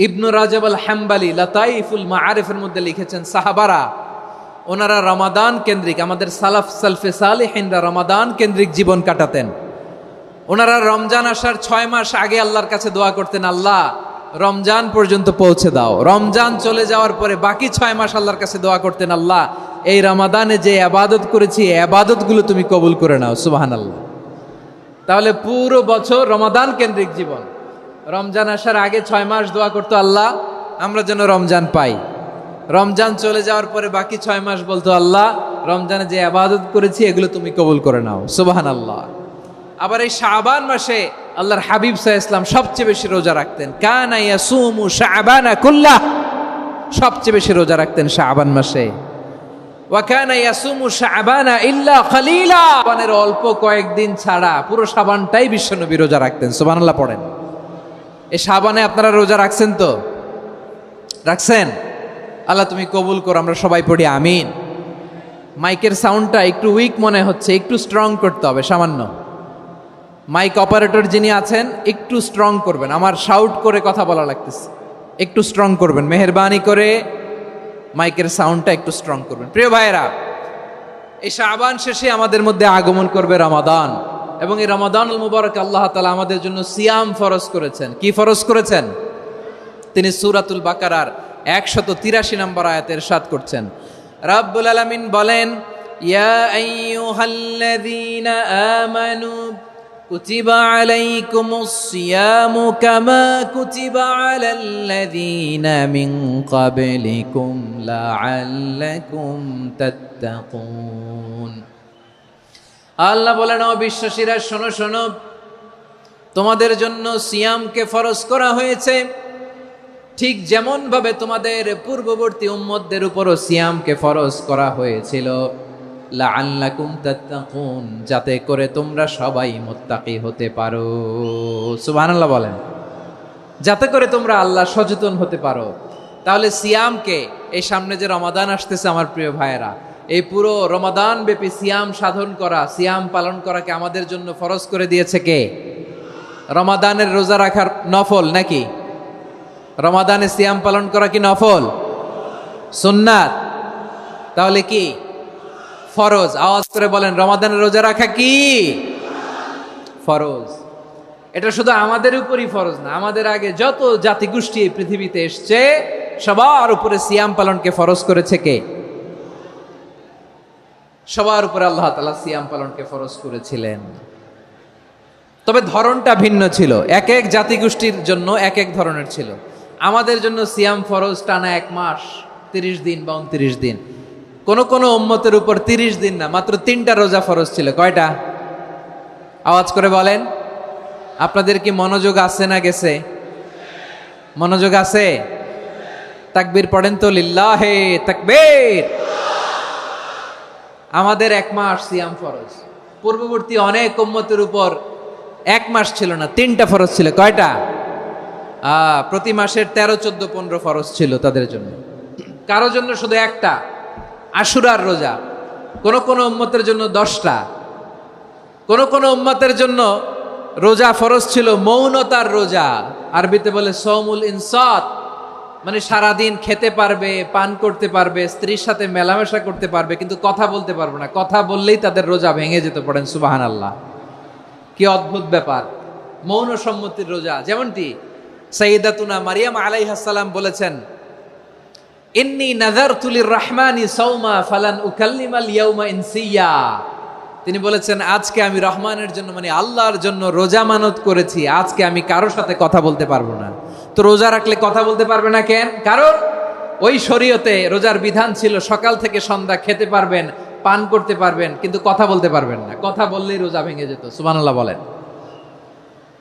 ইবনু রাজব আল হাম্বালি লাতাইফুল মাআরিফের মধ্যে লিখেছেন, সাহাবারা ওনারা রমাদান কেন্দ্রিক, আমাদের সালাফ সালফে সালেহিনরা রমাদান কেন্দ্রিক জীবন কাটাতেন। ওনারা রমজান আসার 6 মাস আগে আল্লাহর কাছে দোয়া করতেন, আল্লাহ রমজান পর্যন্ত পৌঁছে দাও। রমজান চলে যাওয়ার পরে বাকি 6 মাস আল্লাহর কাছে দোয়া করতেন, আল্লাহ এই রমাদানে যে ইবাদত করেছি, এই ইবাদতগুলো তুমি কবুল করে নাও। সুবহানাল্লাহ। তাহলে পুরো বছর রমাদান কেন্দ্রিক জীবন। রমজান আসার আগে 6 মাস দোয়া করতো, আল্লাহ আমরা যেন রমজান পাই। রমজান চলে যাওয়ার পরে বাকি 6 মাস বলতো, আল্লাহ রমজানে যে ইবাদত করেছি এগুলো তুমি কবুল করে নাও। সুবহানাল্লাহ। আবার এই শাবান মাসে আল্লাহর হাবিব সাল্লাল্লাহু আলাইহি ওয়াসাল্লাম সবচেয়ে বেশি রোজা রাখতেন। কানা ইয়াসুমু শাবানা কুল্লাহ, সবচেয়ে বেশি রোজা রাখতেন শাবান মাসে। ওয়া কানা ইয়াসুমু শাবানা ইল্লা কলিলা, শাবানের অল্প কয়েকদিন ছাড়া পুরো শাবানটাই বিশ্বনবী রোজা রাখতেন। সুবহানাল্লাহ পড়েন। এই শাবানে আপনারা রোজা রাখছেন তো? রাখছেন? আল্লাহ তুমি কবুল করো, আমরা সবাই পড়ি আমিন। মাইকের সাউন্ডটা একটু উইক মনে হচ্ছে, একটু স্ট্রং করতে হবে সামান্য। মাইক অপারেটর যিনি আছেন একটু স্ট্রং করবেন, আমার শাউট করে কথা বলা লাগতেছে, একটু স্ট্রং করবেন মেহেরবানি করে, মাইকের সাউন্ডটা একটু স্ট্রং করবেন। প্রিয় ভাইয়েরা, এই শাবান শেষে আমাদের মধ্যে আগমন করবে রমাদান, এবং এই রমাদানুল মুবারক আল্লাহ তাআলা আমাদের জন্য সিয়াম ফরজ করেছেন। কি ফরজ করেছেন? তিনি সূরাতুল বাকারার 183 নম্বর আয়াতে ইরশাদ করছেন, রাব্বুল আলামিন বলেন, ইয়া আইয়ুহাল্লাযীনা আমানু কুতিবা আলাইকুমুস সিয়ামু কামা কুতিবা আলাল্লাযীনা মিন ক্বাবলিকুম লাআল্লাকুম তাত্তাকুন। আল্লাহ বলেন, ও বিশ্বাসীরা শোনো শোনো, তোমাদের জন্য সিয়ামকে ফরজ করা হয়েছে, ঠিক যেমন ভাবে তোমাদের পূর্ববর্তী উম্মতদের উপরও সিয়ামকে ফরজ করা হয়েছিল, লাআল্লাকুম তাত্তাকুন, যাতে করে তোমরা সবাই মুত্তাকি হতে পারো। সুবহানাল্লাহ বলেন, যাতে করে তোমরা আল্লাহ সচেতন হতে পারো। তাহলে সিয়ামকে, এই সামনে যে রমাদান আসতেছে আমার প্রিয় ভাইয়েরা, এই পুরো রমাদান ব্যাপী সিয়াম সাধন করা, সিয়াম পালন করাকে আমাদের জন্য ফরজ করে দিয়েছে কে? রমাদানের রোজা রাখার নফল নাকি? রমাদানে সিয়াম পালন করা কি নফল? সুন্নাত? তাহলে কি ফরজ? আওয়াজ করে বলেন, রমাদানের রোজা রাখা কি ফরজ? এটা শুধু আমাদের উপরই ফরজ না, আমাদের আগে যত জাতিগোষ্ঠী এই পৃথিবীতে এসছে সবার উপরে সিয়াম পালনকে ফরজ করেছে কে? সবার উপরে আল্লাহ তাআলা সিয়াম পালনকে ফরজ করেছিলেন। তবে ধরনটা ভিন্ন ছিল, এক এক জাতিগোষ্ঠীর জন্য এক এক ধরনের ছিল। আমাদের জন্য সিয়াম ফরজ টানা 1 মাস 30 দিন বা 29 দিন। কোন কোন উম্মতের উপর 30 দিন না, মাত্র 3টা রোজা ফরজ ছিল। কয়টা? আওয়াজ করে বলেন। আপনাদের কি মনোযোগ আছে না গেছে? মনোযোগ আছে? তাকবীর পড়েন তো, লিল্লাহে তাকবীর। আমাদের 1 মাস সিয়াম ফরজ। পূর্ববর্তী অনেক উম্মতের উপর 1 মাস ছিল না, 3টা ফরজ ছিল। কয়টা? প্রতি মাসের 13, 14, 15 ফরজ ছিল তাদের জন্য। কারো জন্য শুধু একটা, আশুরার রোজা। কোন কোন উম্মতের জন্য 10টা। কোন কোন উম্মতের জন্য রোজা ফরজ ছিল মৌনতার রোজা, আরবিতে বলে সৌমুল ইনসাত, মানে সারাদিন খেতে পারবে, পান করতে পারবে, স্ত্রীর সাথে মেলামেশা করতে পারবে, কিন্তু কথা বলতে পারবে না। কথা বললেই তাদের রোজা ভেঙে যেত। পড়েন সুবহানাল্লাহ। কি অদ্ভুত ব্যাপার! মৌন সম্মতির রোজা। যেমনটি সাইয়্যিদাতুনা মারিয়াম আলাইহিস সালাম বলেছেন, ইন্নী নাযারতু লির-রাহমানি সাওমা ফালান উকাল্লিমাল ইয়াওমা ইনসিয়া। তিনি বলেছেন, আজকে আমি রহমানের জন্য, মানে আল্লাহর জন্য রোজা মানত করেছি, আজকে আমি কারোর সাথে কথা বলতে পারবো না। তো রোজা রাখলে কথা বলতে পারবে না কেন? কারণ ওই শরীয়তে রোজার বিধান ছিল সকাল থেকে সন্ধ্যা খেতে পারবেন, পান করতে পারবেন, কিন্তু কথা বলতে পারবেন না। কথা বললেই রোজা ভেঙে যেত। সুবহানাল্লাহ বলেন।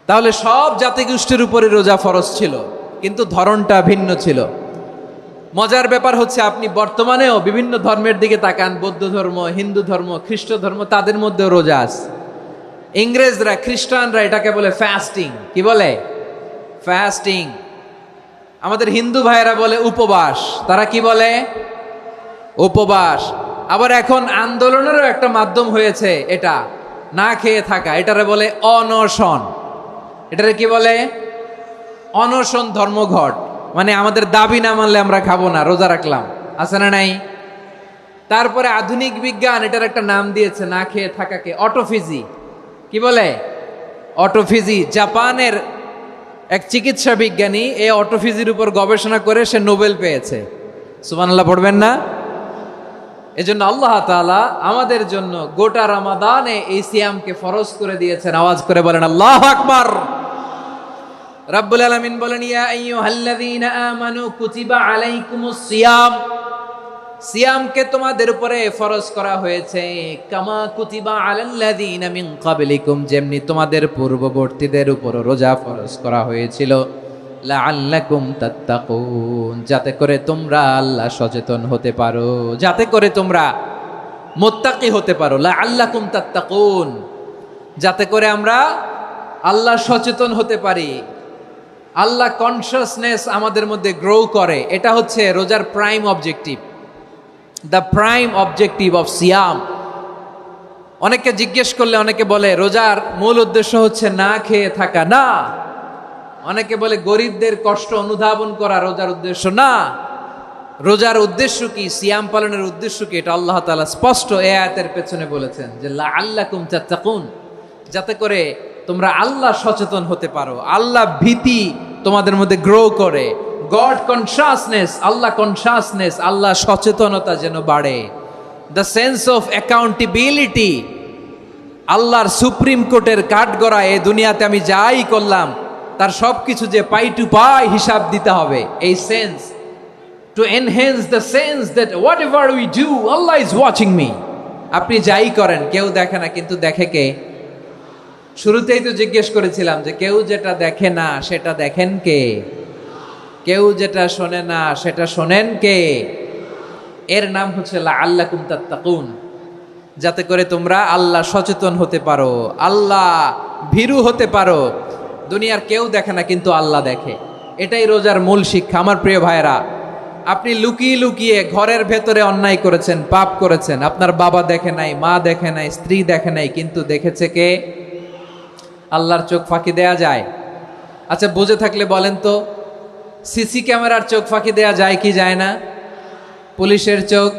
তাহলে সব জাতিগোষ্ঠীর উপরে রোজা ফরজ ছিল, কিন্তু ধরনটা ভিন্ন ছিল। মজার ব্যাপার হচ্ছে, আপনি বর্তমানেও বিভিন্ন ধর্মের দিকে তাকান, বৌদ্ধ ধর্ম, হিন্দু ধর্ম, খ্রিস্ট ধর্ম, তাদের মধ্যেও রোজা আছে। ইংরেজরা, খ্রিস্টানরা এটাকে বলে ফাস্টিং। কি বলে? ফাস্টিং। আমাদের হিন্দু ভাইয়েরা বলে উপবাস। তারা কি বলে? উপবাস। আবার এখন আন্দোলনেরও একটা মাধ্যম হয়েছে এটা, না খেয়ে থাকা। এটারে বলে অনশন। এটারে কি বলে? অনশন ধর্মঘট। মানে আমাদের দাবি না মানলে আমরা খাবো না, রোজা রাখলাম। আছে না নাই? তারপরে আধুনিক বিজ্ঞান এটার একটা নাম দিয়েছে না খেয়ে থাকাকে, অটোফিজি। কি বলে? অটোফিজি। জাপানের এক চিকিৎসা বিজ্ঞানী এই অটোফিজির উপর গবেষণা করে সে নোবেল পেয়েছে। সুবহানাল্লাহ পড়বেন না? এজন্য আল্লাহ তাআলা আমাদের জন্য গোটা রমাদানে এই সিয়ামকে ফরজ করে দিয়েছেন। আওয়াজ করে বলেন আল্লাহু আকবার। রাব্বুল আলামিন বলেন, ইয়া আইয়ুহাল্লাযীনা আমানু কুতিবা আলাইকুমুস সিয়াম। সিয়ামকে তোমাদের উপরে ফরজ করা হয়েছে, কামা কুতিবা আলাল্লাযীনা মিন ক্বাবলিকুম, যেমনি তোমাদের পূর্ববর্তীদের উপর রোজা ফরজ করা হয়েছিল, লাআল্লাকুম তাত্তাকুন, যাতে করে তোমরা আল্লাহ সচেতন হতে পারো, যাতে করে তোমরা মুত্তাকি হতে পারো। লাআল্লাকুম তাত্তাকুন, যাতে করে আমরা আল্লাহ সচেতন হতে পারি, আল্লাহ কনসিয়াসনেস আমাদের মধ্যে গ্রো করে। এটা হচ্ছে রোজার prime objective, the prime objective of সিয়াম। অনেককে জিজ্ঞেস করলে অনেকে বলে রোজার মূল উদ্দেশ্য হচ্ছে না খেয়ে থাকা। না। অনেকে বলে গরিবদের কষ্ট অনুধাবন করা রোজার উদ্দেশ্য। না। রোজার উদ্দেশ্য কি, সিয়াম পালনের উদ্দেশ্য কি, এটা আল্লাহ তাআলা স্পষ্ট এই আয়াতের পেছনে বলেছেন যে লাআল্লাকুম তাত্তাকুন, যাতে করে তোমরা আল্লাহ সচেতন হতে পারো, আল্লাহ ভীতি তোমাদের মধ্যে গ্রো করে, গড কনসিয়াসনেস, আল্লাহ কনসিয়াসনেস, আল্লাহ সচেতনতা যেন বাড়ে, দ্য সেন্স অফ অ্যাকাউন্টেবিলিটি, আল্লাহর সুপ্রিম কোর্টের কাঠগড়া এই দুনিয়াতে আমি যাই করলাম তার সব কিছু যে পাই টু পাই হিসাব দিতে হবে, এই sense, to enhance the sense that what ever we do Allah is watching me. আপনি যাই করেন কেউ দেখে না, কিন্তু দেখে কে? শুরুতেই তো জিজ্ঞেস করেছিলাম যে কেউ যেটা দেখে না সেটা দেখেন কে? কেউ যেটা শোনে না সেটা শোনেন কে? এর নাম হচ্ছে লাআল্লাকুম তাত্তাকুন, যাতে করে তোমরা আল্লাহ সচেতন হতে পারো, আল্লাহ ভীরু হতে পারো। দুনিয়ার কেউ দেখে না, কিন্তু আল্লাহ দেখে। এটাই রোজার মূল শিক্ষা। আমার প্রিয় ভাইরা, আপনি লুকিয়ে লুকিয়ে ঘরের ভেতরে অন্যায় করেছেন, পাপ করেছেন, আপনার বাবা দেখে নাই, মা দেখে নাই, স্ত্রী দেখে নাই, কিন্তু দেখেছে কে? আল্লাহর চোখ ফাঁকি দেয়া যায়? আচ্ছা, বুঝে থাকলে বলেন তো, সিসি ক্যামেরার চোখ ফাঁকি দেয়া যায় কি যায় না? পুলিশের চোখ,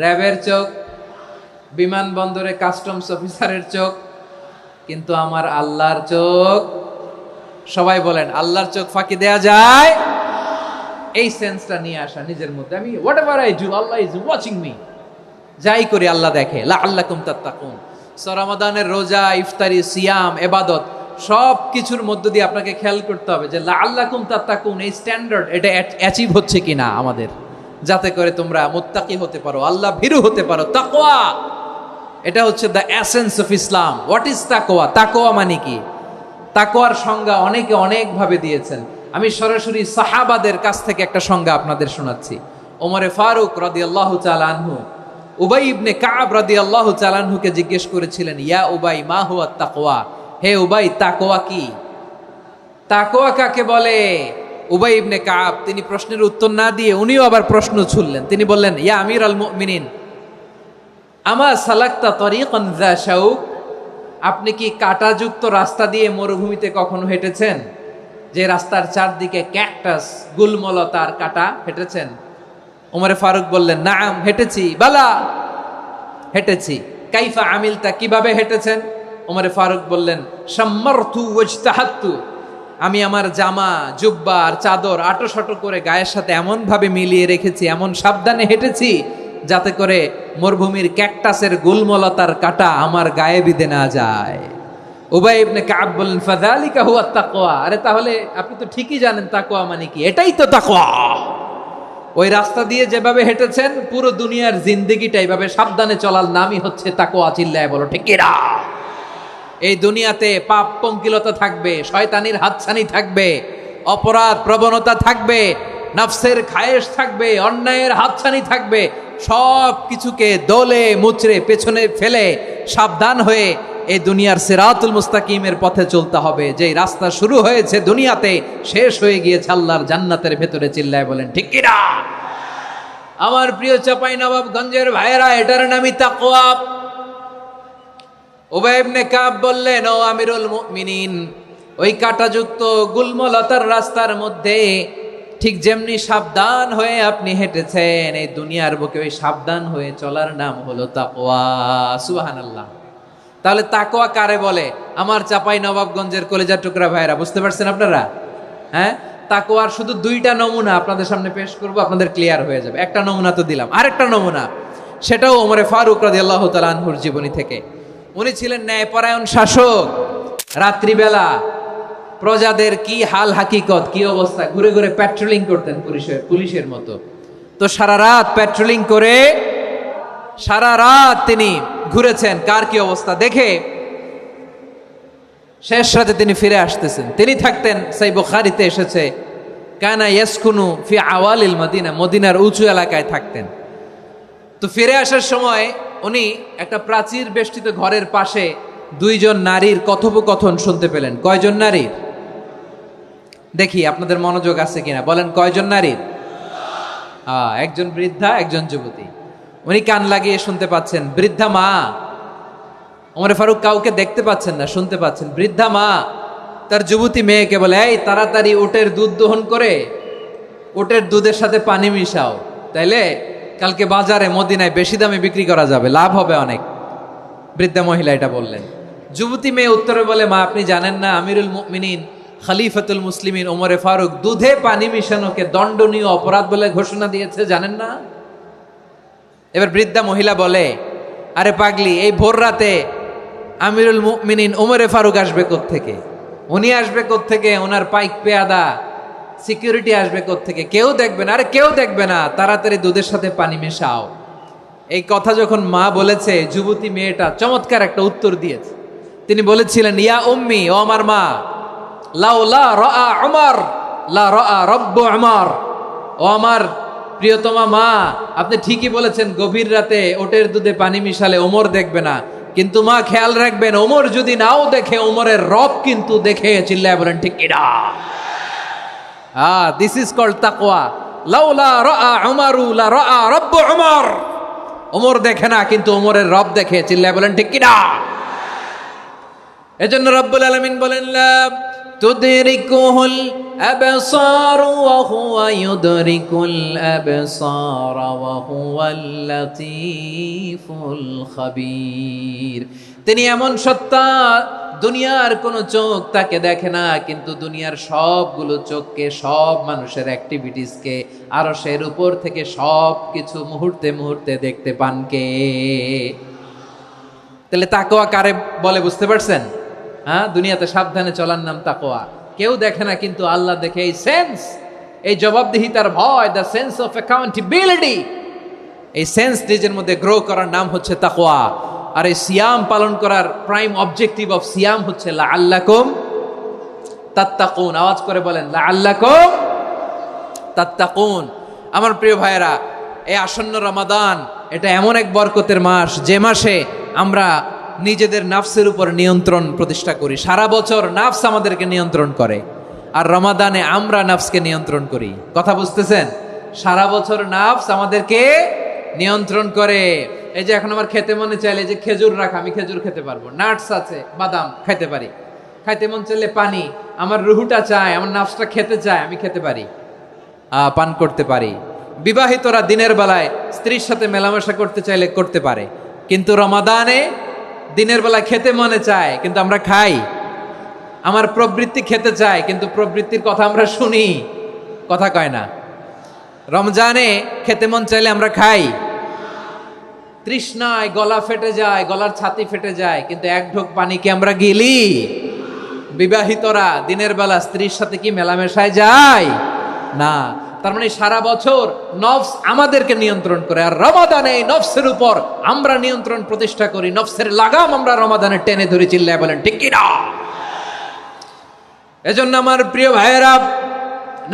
র্যাবের চোখ, বিমানবন্দরে কাস্টমস অফিসারের চোখ, কিন্তু আমার আল্লাহর চোখ? সবাই বলেন, আল্লাহর চোখ ফাঁকি দেয়া যায়? এই সেন্সটা নিয়ে আসা নিজের মধ্যে, আমি what ever I do Allah is watching me, যাই করি আল্লাহ দেখে। লাআল্লাকুম তাত্তাকুন। রমাদানের রোজা, ইফতারি, সিয়াম, ইবাদত সব কিছুর মধ্য দিয়ে আপনাকে খেয়াল করতে হবে যে লাআল্লাকুম তাত্তাকুন এই স্ট্যান্ডার্ড এটা অ্যাচিভ হচ্ছে কিনা আমাদের, যাতে করে তোমরা মুত্তাকি হতে পারো, আল্লাহ ভীরু হতে পারো। তাকওয়া, এটা হচ্ছে the essence of Islam. What is তাকওয়া? তাকওয়া মানে কি? তাকওয়ার সংজ্ঞা অনেকে অনেকভাবে দিয়েছেন। আমি সরাসরি সাহাবাদের কাছ থেকে একটা সংজ্ঞা আপনাদের শোনাচ্ছি। ওমরে ফারুক রাদিয়াল্লাহু তাআলা আনহু উবাই ইবনে কাব রাদিয়াল্লাহু তাআলা আনহুকে জিজ্ঞেস করেছিলেন, ইয়া উবাই মা হুয়া তাকওয়া? হে উবাই, তাকওয়া কি? তাকওয়া কাকে বলে? উবাই ইবনে কাব তিনি প্রশ্নের উত্তর না দিয়ে উনিও আবার প্রশ্ন ছুড়লেন। তিনি বললেন, ইয়া আমিরাল মুমিনিন, আমা সালাকতা তরিকান যা শাউক? আপনি কি কাঁটাযুক্ত রাস্তা দিয়ে মরুভূমিতে কখনো হেঁটেছেন? যে রাস্তার চারদিকে ক্যাকটাস, গুলমলতার কাঁটা, হেঁটেছেন? ওমরে ফারুক বললেন, নাম, হেঁটেছি। বালা, হেঁটেছি। কাইফা আমিলতা, কিভাবে হেঁটেছেন? ওমরে ফারুক বললেন, শাম্মারতু ওয়াজতাহাত্তু, আমি আমার জামা, জুব্বা আর চাদর আটোসাটো করে গায়ের সাথে এমন ভাবে মিলিয়ে রেখেছি, এমন সাবধানে হেঁটেছি যাতে করে মরুভূমির ক্যাকটাসের গুলমলতার কাঁটা আমার গায়ে বিঁধে না যায়। উবাই ইবনে কাব বললেন, ফাযালিকা হুয়া তাকওয়া। আরে তাহলে আপনি তো ঠিকই জানেন তাকওয়া মানে কি, এটাই তো তাকওয়া। ওই রাস্তা দিয়ে যেভাবে হেঁটেছেন পুরো দুনিয়ার জিন্দেগিটা এইভাবে সাবধানে চলার নামই হচ্ছে তাকওয়া। চিল্লায় বলো ঠিক কিনা? এই দুনিয়াতে পাপ পঙ্কিলতা থাকবে, শয়তানির হাতছানি থাকবে, অপরাধ প্রবণতা থাকবে, নফসের খায়েশ থাকবে, অন্যায়ের হাতছানি থাকবে। সব কিছুকে দলে মুচড়ে পেছনে ফেলে সাবধান হয়ে এই দুনিয়ার সিরাতুল মুস্তাকিমের পথে চলতে হবে। যেই রাস্তা শুরু হয়েছে দুনিয়াতে, শেষ হয়ে গিয়েছে আল্লাহর জান্নাতের ভেতরে। চিল্লায় বলেন ঠিক কিনা? আমার প্রিয় চাঁপাইনবাবগঞ্জের ভাইয়েরা, এটার নামই তাকওয়া। উবাই ইবনে কাব বললেন, ও আমিরুল মুমিনিন, ওই কাঁটাযুক্ত গুলমলতার রাস্তার মধ্যে ঠিক যেমনি সাবধান হয়ে আপনি হেঁটেছেন, এই দুনিয়ার বুকে ওই সাবধান হয়ে চলার নাম হলো তাকওয়া। সুবহানাল্লাহ। তাহলে তাকওয়া কারে বলে? আমার চাঁপাইনবাবগঞ্জের কলেজার টুকরা ভাইয়েরা, বুঝতে পারছেন আপনারা? হ্যাঁ, তাকওয়ার শুধু দুইটা নমুনা আপনাদের সামনে পেশ করব, আপনাদের ক্লিয়ার হয়ে যাবে। একটা নমুনা তো দিলাম, আরেকটা নমুনা, সেটাও ওমরে ফারুক রাদিয়াল্লাহু তাআলা আনহুর জীবনী থেকে। উনি ছিলেন ন্যায়পরায়ণ শাসক। রাত্রিবেলা প্রজাদের কি হাল হাকিকত, কি অবস্থা, ঘুরে ঘুরে প্যাট্রোলিং করতেন পুলিশের মতো। তো সারা রাত প্যাট্রোলিং করে সারা রাত তিনি ঘুরেছেন কার কি অবস্থা দেখে। শেষ রাতে তিনি ফিরে আসতেছেন। তিনি থাকতেন, সেই বুখারীতে এসেছে, কানা ইয়াসকুনু ফি আওয়ালিল মদিনা, মদিনার উঁচু এলাকায় থাকতেন। তো ফিরে আসার সময় উনি একটা প্রাচীর বেষ্টিত ঘরের পাশে দুইজন নারীর কথোপকথন শুনতে পেলেন। কয়জন নারীর? দেখি আপনাদের মনোযোগ আছে কিনা, বলেন কয়জন নারীর? একজন বৃদ্ধা, একজন যুবতী। উনি কান লাগিয়ে শুনতে পাচ্ছেন। বৃদ্ধা মা, ওমর ফারুক কাউকে দেখতে পাচ্ছেন না, শুনতে পাচ্ছেন। বৃদ্ধা মা তার যুবতী মেয়েকে বলে, এই তাড়াতাড়ি উটের দুধ দহন করে উটের দুধের সাথে পানি মিশাও, তাইলে কালকে বাজারে মদিনায় বেশি দামে বিক্রি করা যাবে, লাভ হবে অনেক। বৃদ্ধা মহিলা এটা বললেন। যুবতী মেয়ে উত্তরে বলে, মা আপনি জানেন না আমিরুল মুমিনিন খলিফাতুল মুসলিমিন ওমরে ফারুক দুধে পানি মিশানোকে দণ্ডনীয় অপরাধ বলে ঘোষণা দিয়েছে, জানেন না? এবার বৃদ্ধা মহিলা বলে, আরে পাগলি, এই ভোর রাতে আমিরুল মুমিনিন ওমরে ফারুক আসবে কোত্থেকে? উনি আসবে কোত্থেকে? ওনার পাইক পেয়াদা সিকিউরিটি আসবে কোত্থেকে? কেউ দেখবে না। আরে কেউ দেখবে না, তাড়াতাড়ি দুধের সাথে পানি মেশাও। এই কথা যখন মা বলেছে, যুবতী মেয়েটা চমৎকার একটা উত্তর দিয়েছে। তিনি বলেছিলেন, ইয়া উম্মি, ও আমার মা, লাউলা রাআ উমর লা রাআ রব্বু উমর। ও আমার প্রিয়তমা মা, আপনি ঠিকই বলেছেন, গভীর রাতে ওটের দুধে পানি মিশালে ওমর দেখবে না, কিন্তু মা খেয়াল রাখবেন, ওমর যদি নাও দেখে, ওমরের রব কিন্তু দেখে। চিল্লায় বলেন ঠিক কিনা? দিস ইজ কল্ড তাকওয়া। লাউলা রাআ উমরু লা রাআ রব্বু উমর। ওমর দেখে না, কিন্তু ওমরের রব দেখে। চিল্লায় বলেন ঠিক কিনা? এজন্য রব্বুল আলামিন বলেন, লা তুদরিকুহুল আবসার ওয়া হুয়া ইউদরিকুল আবসার ওয়া হুয়াল লাতীফুল খাবীর। তিনি এমন সত্তা, দুনিয়ার কোন চোখ তাকে দেখে না, কিন্তু দুনিয়ার সবগুলো চোখকে, সব মানুষের অ্যাক্টিভিটিসকে, আরশের উপর থেকে সব কিছু মুহূর্তে মুহূর্তে দেখতে পান কে? তাহলে তাকওয়া কারে বলে বুঝতে পারছেন? দুনিয়াতে সাবধানে চলার নাম তাকওয়া। কেউ দেখে না, কিন্তু আল্লাহ দেখে। এই সেন্স, এই জবাবদিহিতার ভয়, দ্য সেন্স অফ অ্যাকাউন্টেবিলিটি, এই সেন্স নিজের মধ্যে গ্রো করার নাম হচ্ছে তাকওয়া। আর এই সিয়াম পালন করার প্রাইম অবজেক্টিভ অফ সিয়াম হচ্ছে লাআল্লাকুম তাত্তাকুন। আওয়াজ করে বলেন, লাআল্লাকুম তাত্তাকুন। আমার প্রিয় ভাইয়েরা, এই আসন্ন রমাদান, এটা এমন এক বরকতের মাস, যে মাসে আমরা নিজেদের নাফসের উপর নিয়ন্ত্রণ প্রতিষ্ঠা করি। সারা বছর নাফস আমাদেরকে নিয়ন্ত্রণ করে, আর রমাদানে আমরা নাফসকে নিয়ন্ত্রণ করি। কথা বুঝতেছেন? সারা বছর নাফস আমাদেরকে নিয়ন্ত্রণ করে। এই যে এখন আমার খেতে মনে চাইলে যে খেজুর রাখা, আমি খেজুর খেতে পারবো। নাটস আছে, বাদাম খাইতে পারি। খাইতে মন চাইলে পানি, আমার রুহুটা চায়, আমার নাফসটা খেতে চায়, আমি খেতে পারি, পান করতে পারি। বিবাহিতরা দিনের বেলায় স্ত্রীর সাথে মেলামেশা করতে চাইলে করতে পারে, কিন্তু রমাদানে দিনের বেলায় খেতে মনে চায়, কিন্তু আমরা খাই। আমার প্রবৃত্তি খেতে চায়, কিন্তু প্রবৃত্তির কথা আমরা শুনি, কথা কয় না। রমজানে খেতে মন চাইলে আমরা খাই, তৃষ্ণায় গলা ফেটে যায়, গলার ছাতি ফেটে যায়, কিন্তু এক ঢোক পানি কি আমরা গিলি? বিবাহিতরা দিনের বেলা স্ত্রীর সাথে কি মেলামেশায় যায়? না। তার মানে সারা বছর নফস আমাদেরকে নিয়ন্ত্রণ করে, আর রমাদানে এই নফসের উপর আমরা নিয়ন্ত্রণ প্রতিষ্ঠা করি। নফসের লাগাম আমরা রমাদানে টেনে ধরে। চিল্লায় বলেন ঠিক কিনা? এজন্য আমার প্রিয় ভাইয়েরা,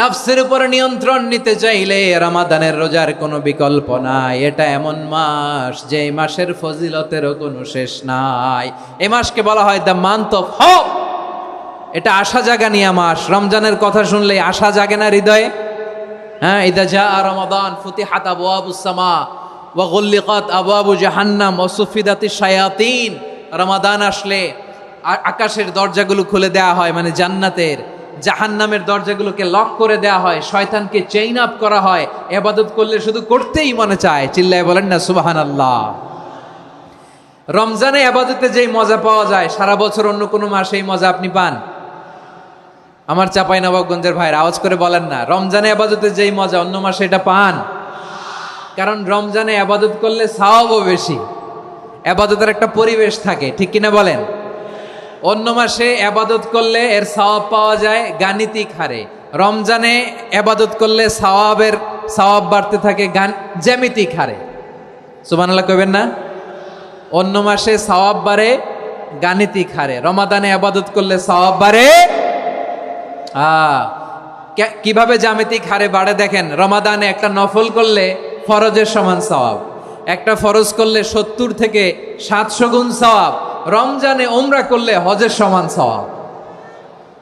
নফসের উপর নিয়ন্ত্রণ নিতে চাইলে রমাদানের রোজার কোনো বিকল্প নাই। এটা এমন মাস, যে মাসের ফজিলতেরও কোনো শেষ নাই। এই মাসকে বলা হয় দ্য মান্থ অফ হোপ। এটা আশা জাগানিয়া মাস। রমজানের কথা শুনলে আশা জাগে না হৃদয়ে? ইদা জাআ রমাদান ফুতিহাত আবওয়াবুস সামা ওয়া গুল্লিকাত আবওয়াবু জাহান্নাম ওয়া সুফিদাতিশ শায়াতিন। রমাদান আসলে আকাশের দরজাগুলো খুলে দেয়া হয়, মানে জান্নাতের। জাহান্নামের দরজাগুলোকে লক করে দেয়া হয়, শয়তানকে চেইন আপ করা হয়। ইবাদত করলে শুধু করতেই মনে চায়। চিল্লায় বলেন না সুবহানাল্লাহ। রমজানে ইবাদতে যেই মজা পাওয়া যায়, সারা বছর অন্য কোনো মাসে এই মজা আপনি পান? আমার চাঁপাইনবাবগঞ্জের ভাইরা আওয়াজ করে বলেন না, রমজানে ইবাদতে যেই মজা অন্য মাসে এটা পান? কারণ রমজানে ইবাদত করলে সওয়াবও বেশি, ইবাদতের একটা পরিবেশ থাকে, ঠিক কিনা বলেন? অন্য মাসে ইবাদত করলে এর সওয়াব পাওয়া যায় গাণিতিক হারে, রমজানে ইবাদত করলে সওয়াব বাড়তে থাকে জ্যামিতিক হারে। সুবহানাল্লাহ কইবেন না? অন্য মাসে সওয়াব বাড়ে গাণিতিক হারে, রমাদানে ইবাদত করলে সওয়াব বাড়ে কিভাবে জ্যামিতিক হারে বাড়ে দেখেন। রমাদানে একটা নফল করলে ফরজের সমান সওয়াব, একটা ফরজ করলে 70 থেকে 700 গুণ সওয়াব, রমজানে উমরা করলে হজের সমান সওয়াব।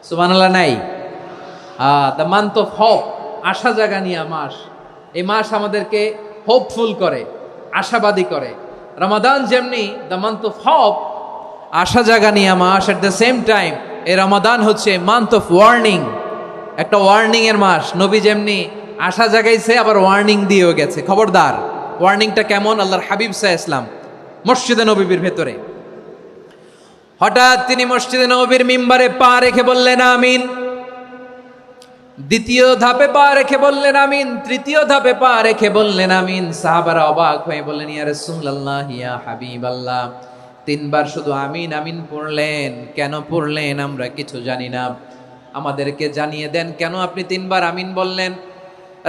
সুবহানাল্লাহ নাই? দ্য মান্থ অফ হোপ, আশা জাগানিয়া মাস। এই মাস আমাদেরকে হোপফুল করে, আশাবাদী করে। রমাদান যেমনি দ্য মান্থ অফ হোপ, আশা জাগানিয়া মাস, এট দ্য সেম টাইম এই রমাদান হচ্ছে মান্থ অফ ওয়ার্নিং, একটা ওয়ার্নিং এর মাস। নবী যেমনি আশা জাগাইছে, আবার ওয়ার্নিং দিয়েও গেছে, খবরদার। ওয়ার্নিংটা কেমন? আল্লাহর হাবিব সাল্লাল্লাহু আলাইহি ওয়াসাল্লাম মসজিদে নববীর ভেতরে, হঠাৎ তিনি মসজিদে নববীর মিম্বারে পা রেখে বললেন আমিন। দ্বিতীয় ধাপে পা রেখে বললেন আমিন, তৃতীয় ধাপে পা রেখে বললেন আমিন। সাহাবারা অবাক হয়ে বললেন, ইয়া রাসূলুল্লাহ, ইয়া হাবিবাল্লাহ, তিনবার শুধু আমিন আমিন পড়লেন। কেন পড়লেন আমরা কিছু জানি না, আমাদেরকে জানিয়ে দেন কেন আপনি তিনবার আমিন বললেন।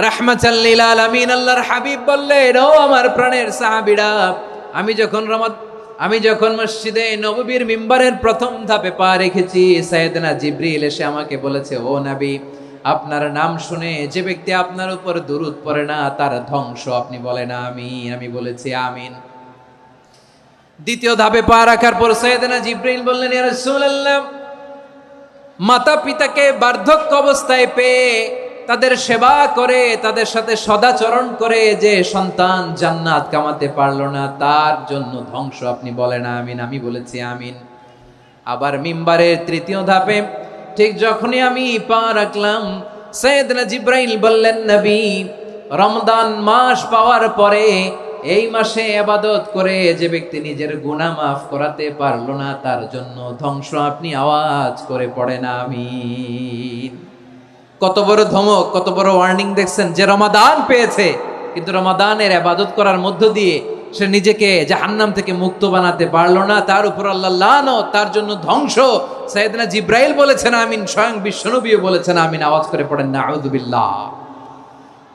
রাহমাতাল লিল আলামিন আল্লাহর হাবিব বললেন, ও আমার প্রাণের সাহাবীরা, আমি যখন মসজিদে নববীর মিম্বারের প্রথম ধাপে পা রেখেছি, সাইয়েদনা জিবরিল এসে আমাকে বলেছে, ও নবী, আপনার নাম শুনে যে ব্যক্তি আপনার উপর দুরূদ পড়ে না তার ধ্বংস। আপনি বলেন আমিন। আমি বলেছি আমিন। দ্বিতীয় ধাপে পা রাখার পর সাইয়েদনা জিবরিল বললেন, ইয়া রাসূলুল্লাহ, মাতা পিতাকে বার্ধক্য অবস্থায় পেয়ে তাদের সেবা করে, তাদের সাথে সদাচরণ করে যে সন্তান জান্নাত কামাতে পারলো না তার জন্য ধ্বংস। আপনি বলেন আমিন। আমি বলেছি আমিন। আবার মিম্বারের তৃতীয় ধাপে ঠিক যখনই আমি পা রাখলাম, সাইয়েদনা জিবরাইল বললেন, নবী, রমজান মাস পাওয়ার পরে এই মাসে ইবাদত করে যে ব্যক্তি নিজের গুনাহ মাফ করাতে পারলো না তার জন্য ধ্বংস। আপনি আওয়াজ করে পড়েন আমিন। কত বড় ধমক, কত বড় ওয়ার্নিং দেখছেন, যে রমাদান পেয়েছে কিন্তু রমাদানের ইবাদত করার মধ্য দিয়ে সে নিজেকে জাহান্নাম থেকে মুক্ত বানাতে পারলো না, তার উপর আল্লাহ লানত, তার জন্য ধ্বংস। সাইয়েদনা জিবরাইল বলেছেন আমিন, স্বয়ং বিশ্বনবীও বলেছেন আমিন। আওয়াজ করে পড়েন নাউযুবিল্লাহ।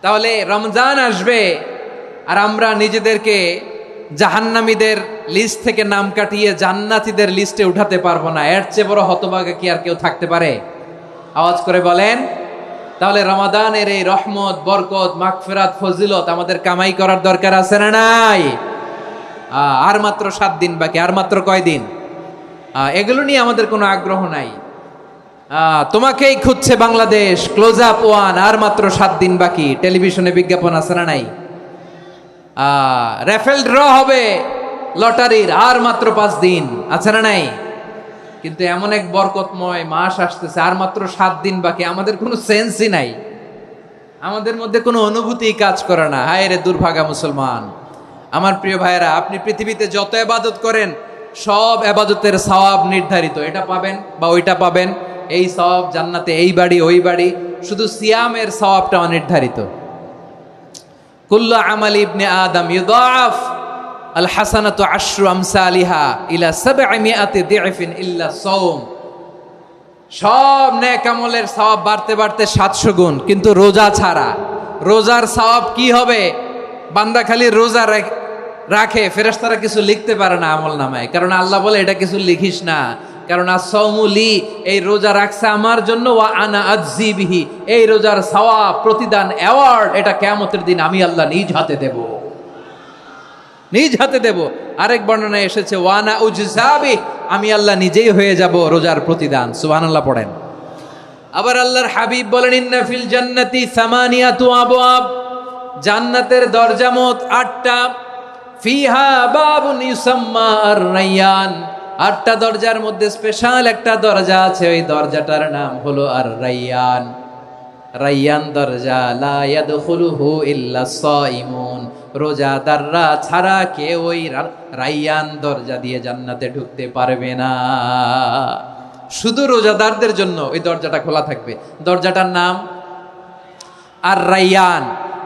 তাহলে রমজান আসবে আর আমরা নিজেদেরকে জাহান্নামীদের লিস্ট থেকে নাম কাটিয়ে জান্নাতীদের লিস্টে উঠাতে পারবো না। এর চেয়ে বড় হতভাগা কি আর কেউ থাকতে পারে? আওয়াজ করে বলেন। তাহলে রমাদানের এই রহমত, বরকত, মাগফিরাত, ফজিলত আমাদের কামাই করার দরকার আছে না নাই? আর মাত্র 7 দিন বাকি। আর মাত্র কয় দিন? এগুলো নিয়ে আমাদের কোনো আগ্রহ নাই। তোমাকেই খুঁজছে বাংলাদেশ, ক্লোজ আপ ওয়ান, আর মাত্র 7 দিন বাকি। টেলিভিশনে বিজ্ঞাপন আছে না নাই? রেফেল ড্র হবে লটারির, আর মাত্র 5 দিন, আছে না নাই? কিন্তু এমন এক বরকতময় মাস আসতেছে, আর মাত্র 7 দিন বাকি। আমাদের কোনো সেন্সই নাই, আমাদের মধ্যে কোনো অনুভূতি কাজ করে না। হায় রে দুর্ভাগা মুসলমান। আমার প্রিয় ভাইয়েরা, আপনি পৃথিবীতে যত ইবাদত করেন সব ইবাদতের সওয়াব নির্ধারিত। এটা পাবেন বা ওইটা পাবেন, এই সওয়াব জান্নাতে, এই বাড়ি ওই বাড়ি। শুধু সিয়ামের সওয়াবটা অনির্ধারিত। কুল্লু আমাল ইবনে আদম ইউদাফ আল হাসানাতু আশরু আমসালিহা ইলা 700 দি'ফিন ইল্লা সাওম। সব নেক আমলের সওয়াব বাড়তে বাড়তে 700 গুণ, কিন্তু রোজা ছাড়া। রোজার সওয়াব কি হবে? বান্দা খালি রোজা রাখে, ফেরেশতারা কিছু লিখতে পারে না আমল নামায়, কারণ আল্লাহ বলে এটা কিছু লিখিস না, কারণ as-সাওমু লি, এই রোজা রাখছে আমার জন্য, ওয়া আনা আজজি বিহি, এই রোজার সওয়াব, প্রতিদান, অ্যাওয়ার্ড এটা কিয়ামতের দিন আমি আল্লাহ নিজ হাতে দেব, নিজ হাতে দেব। আরেক বর্ণনায় এসেছে ওয়ানা উজজাবি, আমি আল্লাহ নিজেই হয়ে যাব রোজার প্রতিদান। সুবহানাল্লাহ পড়েন। আবার আল্লাহর হাবিব বলেন, ইন্না ফিল জান্নাতি সামানিয়াতু আবওয়াব, জান্নাতের দরজা মোট 8টা। ফিহা বাবুন ইউসাম্মা আর-রায়্যান, 8টা দরজার মধ্যে স্পেশাল একটা দরজা আছে, ওই দরজাটার নাম হলো আর-রায়্যান। রায়্যান দরজা, লা ইয়াদখুলুহু ইল্লা সাইমুন, রোজাদাররা ছাড়া কেউ ওই রায়্যান দরজা দিয়ে জান্নাতে ঢুকতে পারবে না। শুধু রোজাদারদের জন্য ওই দরজাটা খোলা থাকবে। দরজাটার নাম আর-রায়্যান।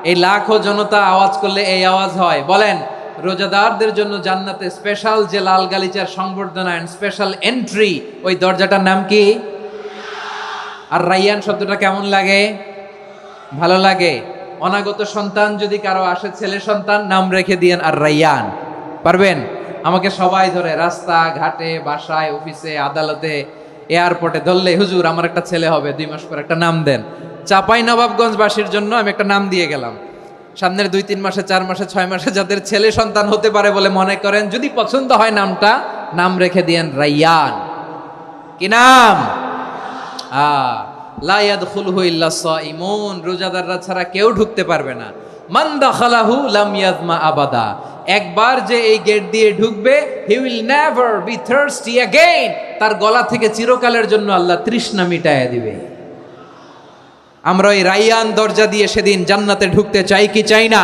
এই লাখো জনতা আওয়াজ করলে এই আওয়াজ হয়। বলেন, রোজাদারদের জন্য জান্নাতে স্পেশাল যে লাল গালিচার সংবর্ধনা এন্ড স্পেশাল এন্ট্রি, ওই দরজাটার নাম কি? আর-রায়্যান শব্দটা কেমন লাগে? ভালো লাগে। অনাগত সন্তান যদি কারো আসে, ছেলে সন্তান, নাম রেখে দিয়েন আর-রায়্যান। পারবেন? আমাকে সবাই ধরে রাস্তা ঘাটে, বাসায়, অফিসে, আদালতে, এয়ারপোর্টে ধরলে, হুজুর আমার একটা ছেলে হবে 2 মাস পর, একটা নাম দেন। চাঁপাইনবাবগঞ্জবাসীর জন্য আমি একটা নাম দিয়ে গেলাম। সামনের 2-3 মাসে, 4 মাসে, 6 মাসে যাদের ছেলে সন্তান হতে পারে বলে মনে করেন, যদি পছন্দ হয় নামটা, নাম রেখে দিয়েন রায়্যান। কি নাম? লা ইয়াদখুলুহু ইল্লা সাইমুন, রোজাদাররা ছাড়া কেউ ঢুকতে পারবে না। মান দাখালাহু লাম ইয়াজমা আবাদা, একবার যে এই গেট দিয়ে ঢুকবে, he will never be thirsty again, তার গলা থেকে চিরকালের জন্য আল্লাহ তৃষ্ণা মিটায়া দিবে। আমরা ওই রায়্যান দরজা দিয়ে সেদিন জান্নাতে ঢুকতে চাই কি চাই না?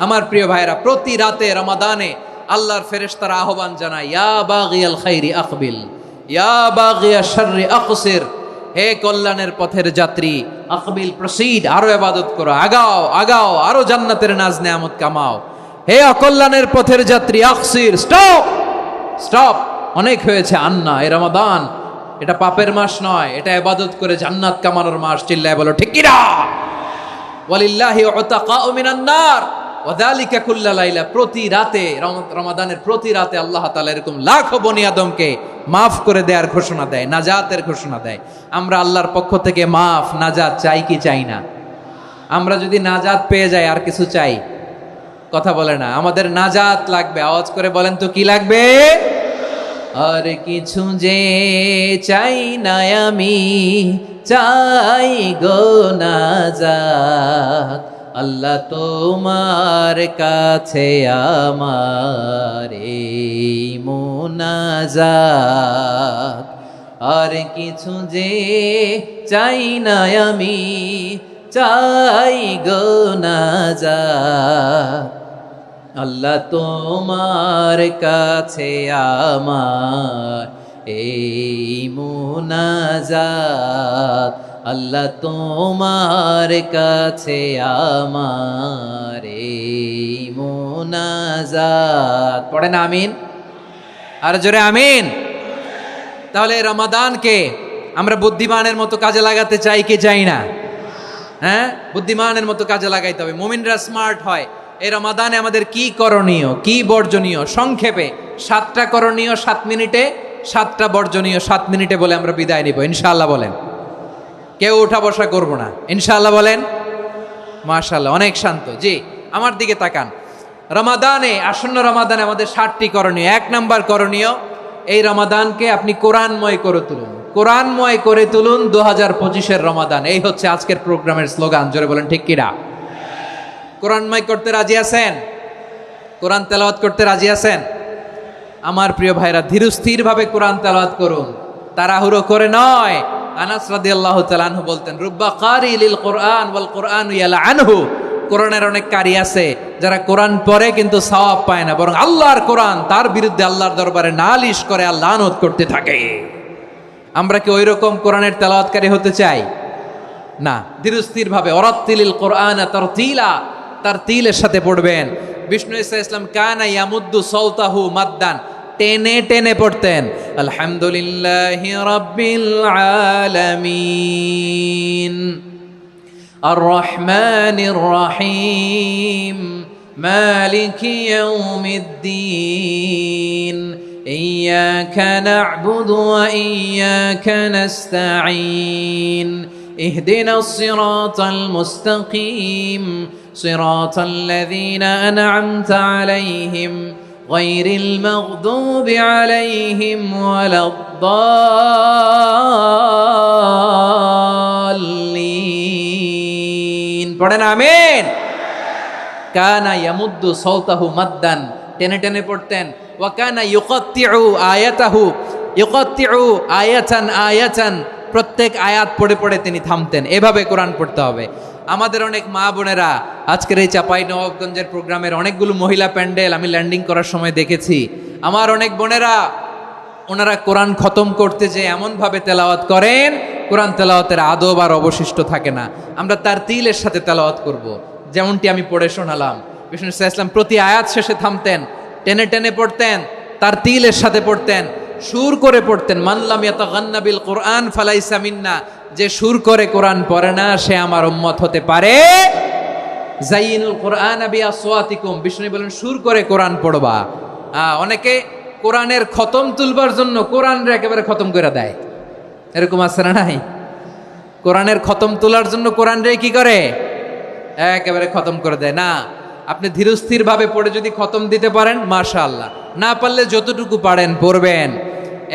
আমার প্রিয় ভাইরা, প্রতি রাতে রমাদানে আল্লাহর ফেরেশতারা আহ্বান জানায়, ইয়া বাগিয়াল খাইরি আকবিল, ইয়া বাগিয়াশ শাররি আকসির, হে কল্যাণের পথের যাত্রী, আকবিল, প্রসিড, আরো ইবাদত করো, আগাও আগাও, আরো জান্নাতের নাজ নেয়ামত কামাও। হে অকল্যাণের পথের যাত্রী, আকসির, স্টপ, স্টপ, অনেক হয়েছে। আন্না, এ রমাদান এটা পাপের মাস নয়, এটা ইবাদত করে জান্নাত কামানোর মাস। চিল্লায় বলো ঠিক কিনা? ওয়ালিল্লাহি উতাকাউ মিনান নার ওয়া যালিকা কুল্লা লাইলা। প্রতি রাতে, রমাদানের প্রতি রাতে আল্লাহ তাআলা এরকম লাখো বনি আদমকে মাফ করে দেওয়ার ঘোষণা দেয়, নাজাতের ঘোষণা দেয়। আমরা আল্লাহর পক্ষ থেকে মাফ, নাজাত চাই কি চাই না? আমরা যদি নাজাত পেয়ে যাই আর কিছু চাই? কথা বলে না। আমাদের নাজাত লাগবে। আওয়াজ করে বলেন তো কি লাগবে? আর কিছু যে চাই না আমি, চাই গো নাজাত। আল্লাহ তোমার কাছে আমার এই মুনাজাত। আর কিছু যে চাই না আমি, চাই গো নাজাত। আল্লাহ তোমার কাছে আমার এই মুনাজাত। আল্লাহ তোমার কাছে আমার এই মুনাজাত। পড়েন আমিন, আর জোরে আমিন। তাহলে রমাদানকে আমরা বুদ্ধিমানের মতো কাজে লাগাতে চাই কি চাই না? হ্যাঁ, বুদ্ধিমানের মতো কাজে লাগাইতে হবে। মুমিনরা স্মার্ট হয়। এই রমাদানে আমাদের কি করণীয়, কি বর্জনীয়? সংক্ষেপে 7টা করণীয় 7 মিনিটে, 7টা বর্জনীয় 7 মিনিটে বলে আমরা বিদায় নিব ইনশাআল্লাহ। বলেন, কেউ উঠা বসা করবো না ইনশাআল্লাহ। বলেন মাশাআল্লাহ, অনেক শান্ত। জি, আমার দিকে তাকান। রমাদানে, আসন্ন রমাদানে আমাদের 7টি করণীয়। 1 নাম্বার করণীয়, এই রমাদানকে আপনি কোরআনময় করে তুলুন। কোরআনময় করে তুলুন 2025-এর রমাদান। এই হচ্ছে আজকের প্রোগ্রামের স্লোগান। জোরে বলেন ঠিক কিনা? কোরআনময় করতে রাজি আছেন? কোরআন তেলাওয়াত করতে রাজি আছেন? আমার প্রিয় ভাইরা, ধীরস্থির ভাবে কোরআন তেলাওয়াত করুন, তাড়াহুড়ো করে নয়। আনাস রাদিয়াল্লাহু তাআলা আনহু বলতেন, রুব্বা কারি লিল কোরআন ওয়াল কোরআনু ইয়ালআনহু। কোরআনের অনেক কারি আছে যারা কোরআন পড়ে কিন্তু সওয়াব পায় না, বরং আল্লাহর কোরআন তার বিরুদ্ধে আল্লাহর দরবারে নালিশ করে আর লানত করতে থাকে। আমরা কি ওই রকম কোরআনের তেলাওয়াতকারী হতে চাই? না। ধীরস্থির ভাবে, ওয়ারাত্তিলিল কোরআনা তারতিলা, তারতিলের সাথে পড়বেন। বিষ্ণু ইসা ইসলাম কানা ইয়ামুদ্দু সাওতাহু মাদ্দান, টেনে টেনে পড়তেন। আলহামদুলিল্লাহি রাব্বিল আলামিন আর রহমানির রহিম মালিকি ইয়াউমিদ্দিন ইয়্যাকা না'বুদু ওয়া ইয়্যাকা নাস্তাঈন ইহদিনাস সিরাতাল মুস্তাকিম সিরাতাল লাযীনা আন'আমতা আলাইহিম গায়রিল মাগদুবি আলাইহিম ওয়ালাদ-দাল্লিন। পড়েন আমিন। কানা ইয়ামুদ্দু সাওতাহু মাদ্দান, টেনে টেনে পড়তেন। ওয়া কানা ইউকাত্তিউ আয়াতাহু, ইউকাত্তিউ আয়াতান আয়াতান, প্রত্যেক আয়াত পড়ে পড়ে তিনি থামতেন। এভাবে কোরআন পড়তে হবে। আমাদের অনেক মা বোনেরা আজকের এই চাঁপাইনবাবগঞ্জের প্রোগ্রামের অনেকগুলো মহিলা প্যান্ডেল আমি ল্যান্ডিং করার সময় দেখেছি। আমার অনেক বোনেরা, ওনারা কোরআন খতম করতে যে এমনভাবে তেলাওয়াত করেন, কোরআন তেলাওয়াতের আদব আর অবশিষ্ট থাকে না। আমরা তার তিলের সাথে তেলাওয়াত করব, যেমনটি আমি পড়ে শোনালাম। বিষ্ণু ইসলাম প্রতি আয়াত শেষে থামতেন, টেনে টেনে পড়তেন, তার তিলের সাথে পড়তেন, সুর করে পড়তেন। মানলাম ইয়াতাগান্না বিল কোরআন ফালাইসা মিন্না, যে সুর করে কোরআন পড়ে না সে আমার উম্মত হতে পারে। যাইনুল কোরআন বিআসওয়াতিকুম, বিষ্ণু বলেন সুর করে কোরআন পড়বা। অনেকে কোরআনের খতম তুলবার জন্য কোরআনরে একেবারে খতম করে দেয়, এরকম আছে না নাই? কোরআনের খতম তোলার জন্য কোরআনরে কি করে? একেবারে খতম করে দেয় না। আপনি ধীরস্থির ভাবে পড়ে যদি খতম দিতে পারেন মাশাআল্লাহ, না পারলে যতটুকু পারেন পড়বেন।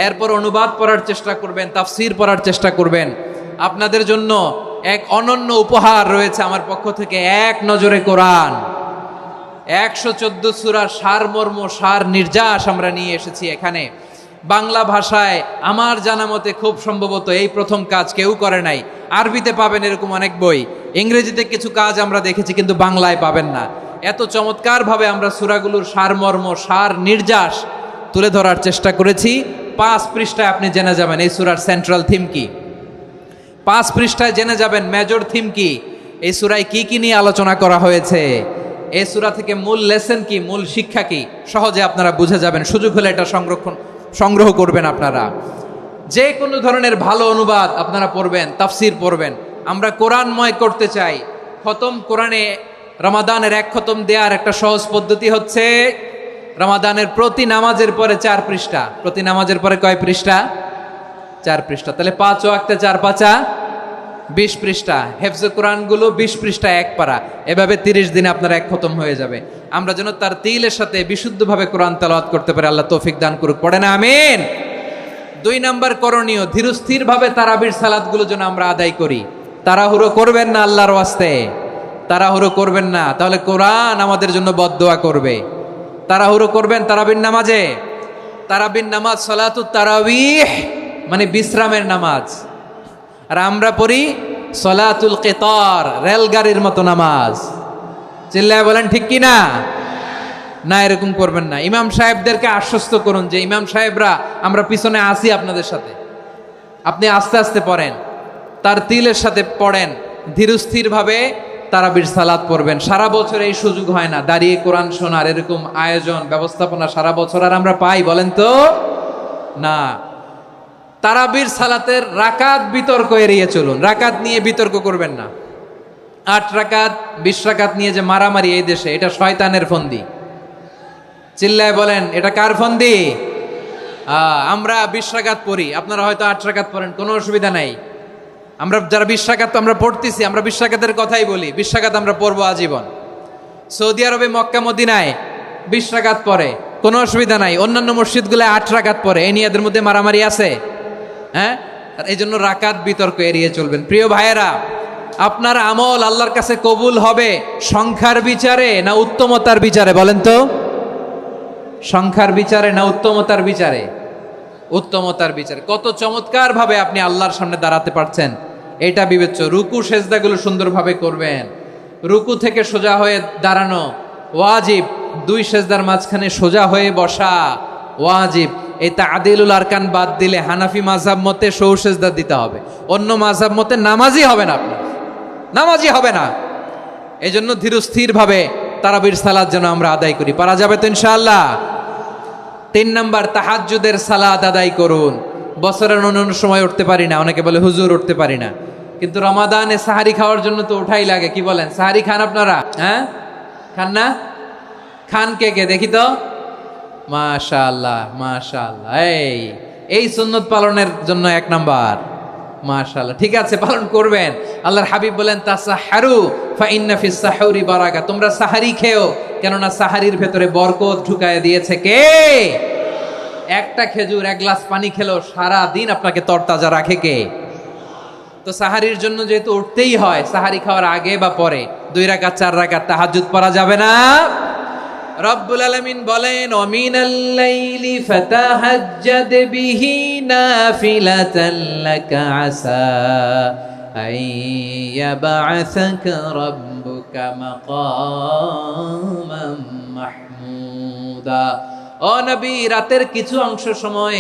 এরপর অনুবাদ পড়ার চেষ্টা করবেন, তাফসির পড়ার চেষ্টা করবেন। আপনাদের জন্য এক অনন্য উপহার রয়েছে আমার পক্ষ থেকে, এক নজরে কোরআন। 114 সূরার সারমর্ম, সার নির্যাস আমরা নিয়ে এসেছি এখানে। বাংলা ভাষায় আমার জানা মতে খুব সম্ভবত এই প্রথম কাজ, কেউ করে নাই। আরবিতে পাবেন এরকম অনেক বই, ইংরেজিতে কিছু কাজ আমরা দেখেছি, কিন্তু বাংলায় পাবেন না। এত চমৎকারভাবে আমরা সূরাগুলোর সারমর্ম, সার নির্যাস তুলে ধরার চেষ্টা করেছি। 5 পৃষ্ঠায় আপনি জেনে যাবেন এই সূরার সেন্ট্রাল থিম কি। 5 পৃষ্ঠায় জেনে যাবেন মেজর থিম কি, এই সূরায় কি কি নিয়ে আলোচনা করা হয়েছে। এই সূরা থেকে মূল লেসন কি, মূল শিক্ষা কি সহজে আপনারা বুঝে যাবেন। সুযোগ হলে এটা সংগ্রহ করবেন। আপনারা যে কোনো ধরনের ভালো অনুবাদ আপনারা পড়বেন, তাফসির পড়বেন। আমরা কোরআনময় করতে চাই। খতম কোরআনে রমাদানের এক খতম দেওয়ার একটা সহজ পদ্ধতি হচ্ছে রমাদানের প্রতি নামাজের পরে 4 পৃষ্ঠা। প্রতি নামাজের পরে কয় পৃষ্ঠা? 4 পৃষ্ঠা। তাহলে 5 ওয়াক্তে 4 পাঁচা 20 পৃষ্ঠা। হেফজে কোরআনগুলো 20 পৃষ্ঠা এক পারা। এভাবে 30 দিনে আপনার এক খতম হয়ে যাবে। আমরা যেন তার তিলের সাথে বিশুদ্ধভাবে কোরআন তেলাওয়াত করতে পারি। আল্লাহ তৌফিক দান করুক। পড়ে না আমিন। 2 নাম্বার করণীয়, ধীরস্থিরভাবে তারাবির সালাতগুলো যেন আমরা আদায় করি। তাড়াহুড়ো করবেন না, আল্লাহর ওয়াস্তে তাড়াহুড়ো করবেন না, তাহলে কোরআন আমাদের জন্য বদদোয়া করবে। তাড়াহুড়ো করবেন তারাবির নামাজে। তারাবির নামাজ সালাতুত তারাবিহ মানে বিশ্রামের নামাজ। আর আমরা পড়ি সলাতুল কিতার, রেলগাড়ির মতো নামাজ। চিল্লায় বলেন ঠিক কি না? না, এরকম করবেন না। ইমাম সাহেবদেরকে আশ্বস্ত করুন যে ইমাম সাহেবরা আমরা পিছনে আসি আপনাদের সাথে, আপনি আস্তে আস্তে পড়েন, তার তিলের সাথে পড়েন, ধীরস্থিরভাবে তারাবির সালাত পড়বেন। সারা বছর এই সুযোগ হয় না দাঁড়িয়ে কোরআন শোনার, এরকম আয়োজন ব্যবস্থাপনা সারা বছর আর আমরা পাই বলেন তো? না। তারাবির সালাতের রাকাত বিতর্ক এড়িয়ে চলুন। রাকাত নিয়ে বিতর্ক করবেন না। 8 রাকাত 20 রাকাত নিয়ে যে মারামারি এই দেশে, এটা শয়তানের ফন্দি। চিল্লায় বলেন এটা কার ফন্দি? আমরা 20 রাকাত পড়ি, আপনারা হয়তো 8 রাকাত পড়েন, কোনো অসুবিধা নাই। আমরা যারা 20 রাকাত আমরা পড়তেছি, আমরা 20 রাকাতের কথাই বলি। 20 রাকাত আমরা পড়বো আজীবন। সৌদি আরবে মক্কা মদিনায় 20 রাকাত পড়ে, কোনো অসুবিধা নাই। অন্যান্য মসজিদগুলো 8 রাকাত পড়ে। এই নিয়ে এদের মধ্যে মারামারি আছে? হ্যাঁ। আর এই জন্য রাকাত বিতর্ক এড়িয়ে চলবেন। প্রিয় ভাইয়েরা, আপনার আমল আল্লাহর কাছে কবুল হবে সংখ্যার বিচারে না উত্তমতার বিচারে বলেন তো? সংখ্যার বিচারে না উত্তমতার বিচারে? উত্তমতার বিচারে। কত চমৎকার ভাবে আপনি আল্লাহর সামনে দাঁড়াতে পারছেন এটা বিবেচ্য। রুকু সেজদাগুলো সুন্দরভাবে করবেন। রুকু থেকে সোজা হয়ে দাঁড়ানো ওয়াজিব। 2 সেজদার মাঝখানে সোজা হয়ে বসা ওয়াজিব। এই তাদিলুল আরকান বাদ দিলে হানাফি মাযহাব মতে সৌ সেজদা দিতে হবে। অন্য মাযহাব মতে নামাজই হবে না, আপনার নামাজই হবে না। এই জন্য ধীরস্থির ভাবে তারাবির সালাত যেন আমরা আদায় করি। পারা যাবে তো ইনশাআল্লাহ? 3 নাম্বার, তাহাজ্জুদের সালাত আদায় করুন। বছরের অন্য সময় উঠতে পারি না, অনেকে বলে হুজুর উঠতে পারি না, কিন্তু রমাদানে সাহারি খাওয়ার জন্য তো ওঠাই লাগে। কি বলেন? সাহারি খান আপনারা? হ্যাঁ, খান না? খান কে কে দেখি তো? মাশাআল্লাহ মাশাআল্লাহ। এই সুন্নত পালনের জন্য 1 নাম্বার। মাশাআল্লাহ, ঠিক আছে, পালন করবেন। আল্লাহর হাবিব বলেন তাসাহারু ফা ইন্না ফিস সাহুরি বারাকা, তোমরা সাহারি খেও, কেননা সাহারির ভেতরে বরকত ঢুকায় দিয়েছে কে? একটা খেজুর 1 গ্লাস পানি খেলো সারা দিন আপনাকে তরতাজা রাখে কে? তো সাহারির জন্য যেহেতু উঠতেই হয়, সাহারি খাওয়ার আগে বা পরে 2 রাকাত 4 রাকাত তাহাজ্জুদ পড়া যাবে না? রব্বুল আলামিন বলেন ওয়ামিনাল লাইলি ফাতাহাজ্জাদ বিহি নাফিলাতান লাকা আসা আইয়াবআসাকা রাব্বুকা মাকামান মাহমুদা। ও নবী, রাতের কিছু অংশ সময়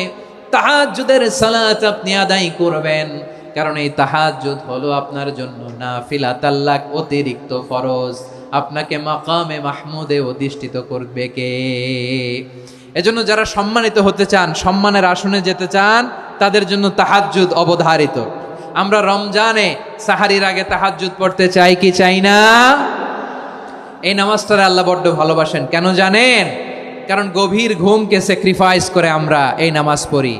তাহাজ্জুদের সালাত আপনি আদায় করবেন, কারণ এই তাহাজ্জুদ হলো আপনার জন্য নাফিলাতাল লাক, অতিরিক্ত ফরজ। আপনাকে মাকামে মাহমুদে অধিষ্ঠিত করবে কে? এজন্য যারা সম্মানিত হতে চান, সম্মানের আসনে যেতে চান, তাদের জন্য তাহাজ্জুদ অবধারিত। আমরা রমজানে সাহারির আগে তাহাজ্জুদ পড়তে চাই কি চাই না? এই নামাজটারে আল্লাহ বড্ড ভালোবাসেন। কেন জানেন? কারণ গভীর ঘুমকে স্যাক্রিফাইস করে আমরা এই নামাজ পড়ি।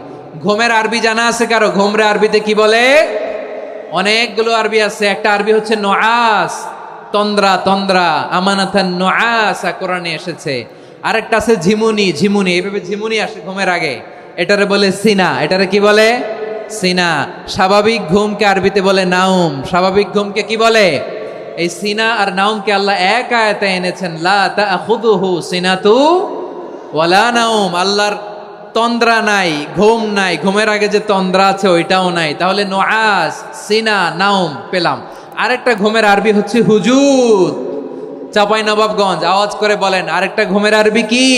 ঘুমের আরবি জানা আছে কারো? ঘুমরে আরবিতে কি বলে? অনেকগুলো আরবি আছে। একটা আরবি হচ্ছে নুআস, তন্দ্রা তন্দ্রা, আমানাতান নুআসা কোরআনে এসেছে। আরেকটা আছে ঝিমুনি, ঝিমুনি, এইভাবে ঝিমুনি আসে ঘুমের আগে, এটারে বলে সিনা। এটারে কি বলে? সিনা। স্বাভাবিক ঘুমকে আরবিতে বলে নাউম। স্বাভাবিক ঘুমকে কি বলে? এই সিনা আর নাউমকে আল্লাহ এক আয়াতে এনেছেন, লা তাখুযুহু সিনাতু ওয়ালা নাউম। আল্লাহর তন্দ্রা নাই, ঘুম নাই। ঘুমের আগে যে তন্দ্রা আছে ওইটাও নাই। তাহলে নুআস, সিনা, নাউম পেলাম। আরেকটা ঘুমের আরবি হচ্ছে হুজুদ। চাঁপাইনবাবগঞ্জ আওয়াজ করে বলেন, আরেকটা ঘুমের আরবি কি?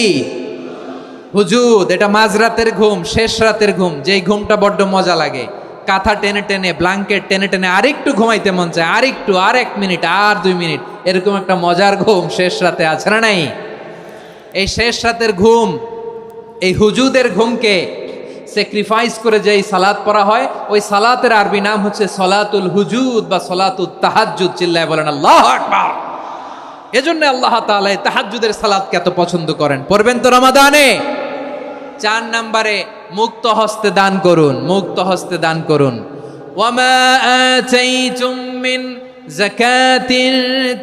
হুজুদ। এটা মাঝরাতের ঘুম, শেষ রাতের ঘুম, যেই ঘুমটা বড্ড মজা লাগে। কাঁথা টেনে টেনে, ব্ল্যাঙ্কেট টেনে টেনে আরেকটু ঘুমাইতে মন চায়, আরেকটু, আর 1 মিনিট, আর 2 মিনিট, এরকম একটা মজার ঘুম শেষ রাতে আছে না নাই? এই শেষ রাতের ঘুম, এই হুজুদের ঘুমকে স্যাক্রিফাইস করে যেই সালাত পড়া হয়, ওই সালাতের আরবি নাম হচ্ছে সলাতুল হুজুদ বা সলাতুত তাহাজ্জুদ। চিল্লায় বলেন আল্লাহু আকবার। এজন্য আল্লাহ তাআলা এই তাহাজ্জুদের সালাতকে এত পছন্দ করেন। পড়বেন তো রমাদানে। 4 নম্বরে মুক্ত হস্তে দান করুন, মুক্ত হস্তে দান করুন। ওয়ামা আতাইতুম মিন যাকাতিন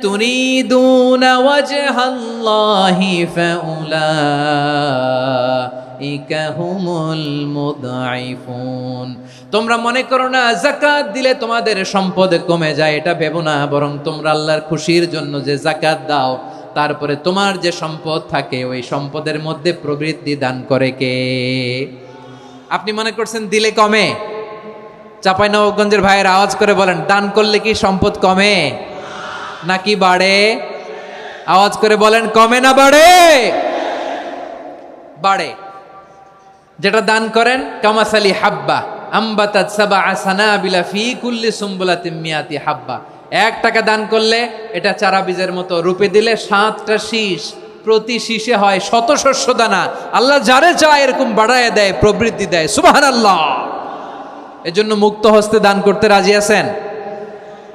তুরিদুনা ওয়াজহাল্লাহি ফাউলাইকা হুমুল মুদঈফুন। তোমরা মনে করো না যাকাত দিলে তোমাদের সম্পদ কমে যায়, এটা ভেবো না, বরং তোমরা আল্লাহর খুশির জন্য যে যাকাত দাও, তারপরে তোমার যে সম্পদ থাকে ওই সম্পদের মধ্যে প্রবৃদ্ধি দান করে কে? আপনি মনে করছেন দিলে কমে? চাঁপাইনবাবগঞ্জের ভাইয়ের আওয়াজ করে বলেন, দান করলে কি সম্পদ কমে নাকি বাড়ে? আওয়াজ করে বলেন, কমে না বাড়ে? বাড়ে। যেটা দান করেন, কামাসালি হাব্বা আম্বাতাত সাবআ সানাবিলা ফি কুল্লি সুম্বুলাতিন মিয়াতি হাব্বা। 1 টাকা দান করলে এটা চারা বীজের মতো, রূপে দিলে 7টা শীষ, প্রতি শীষে হয় 100 শস্য দানা। আল্লাহ যারে চায় এরকম বাড়ায় দেয়, প্রবৃদ্ধি দেয়। সুবহানাল্লাহ। এজন্য মুক্ত হস্তে দান করতে রাজি আছেন?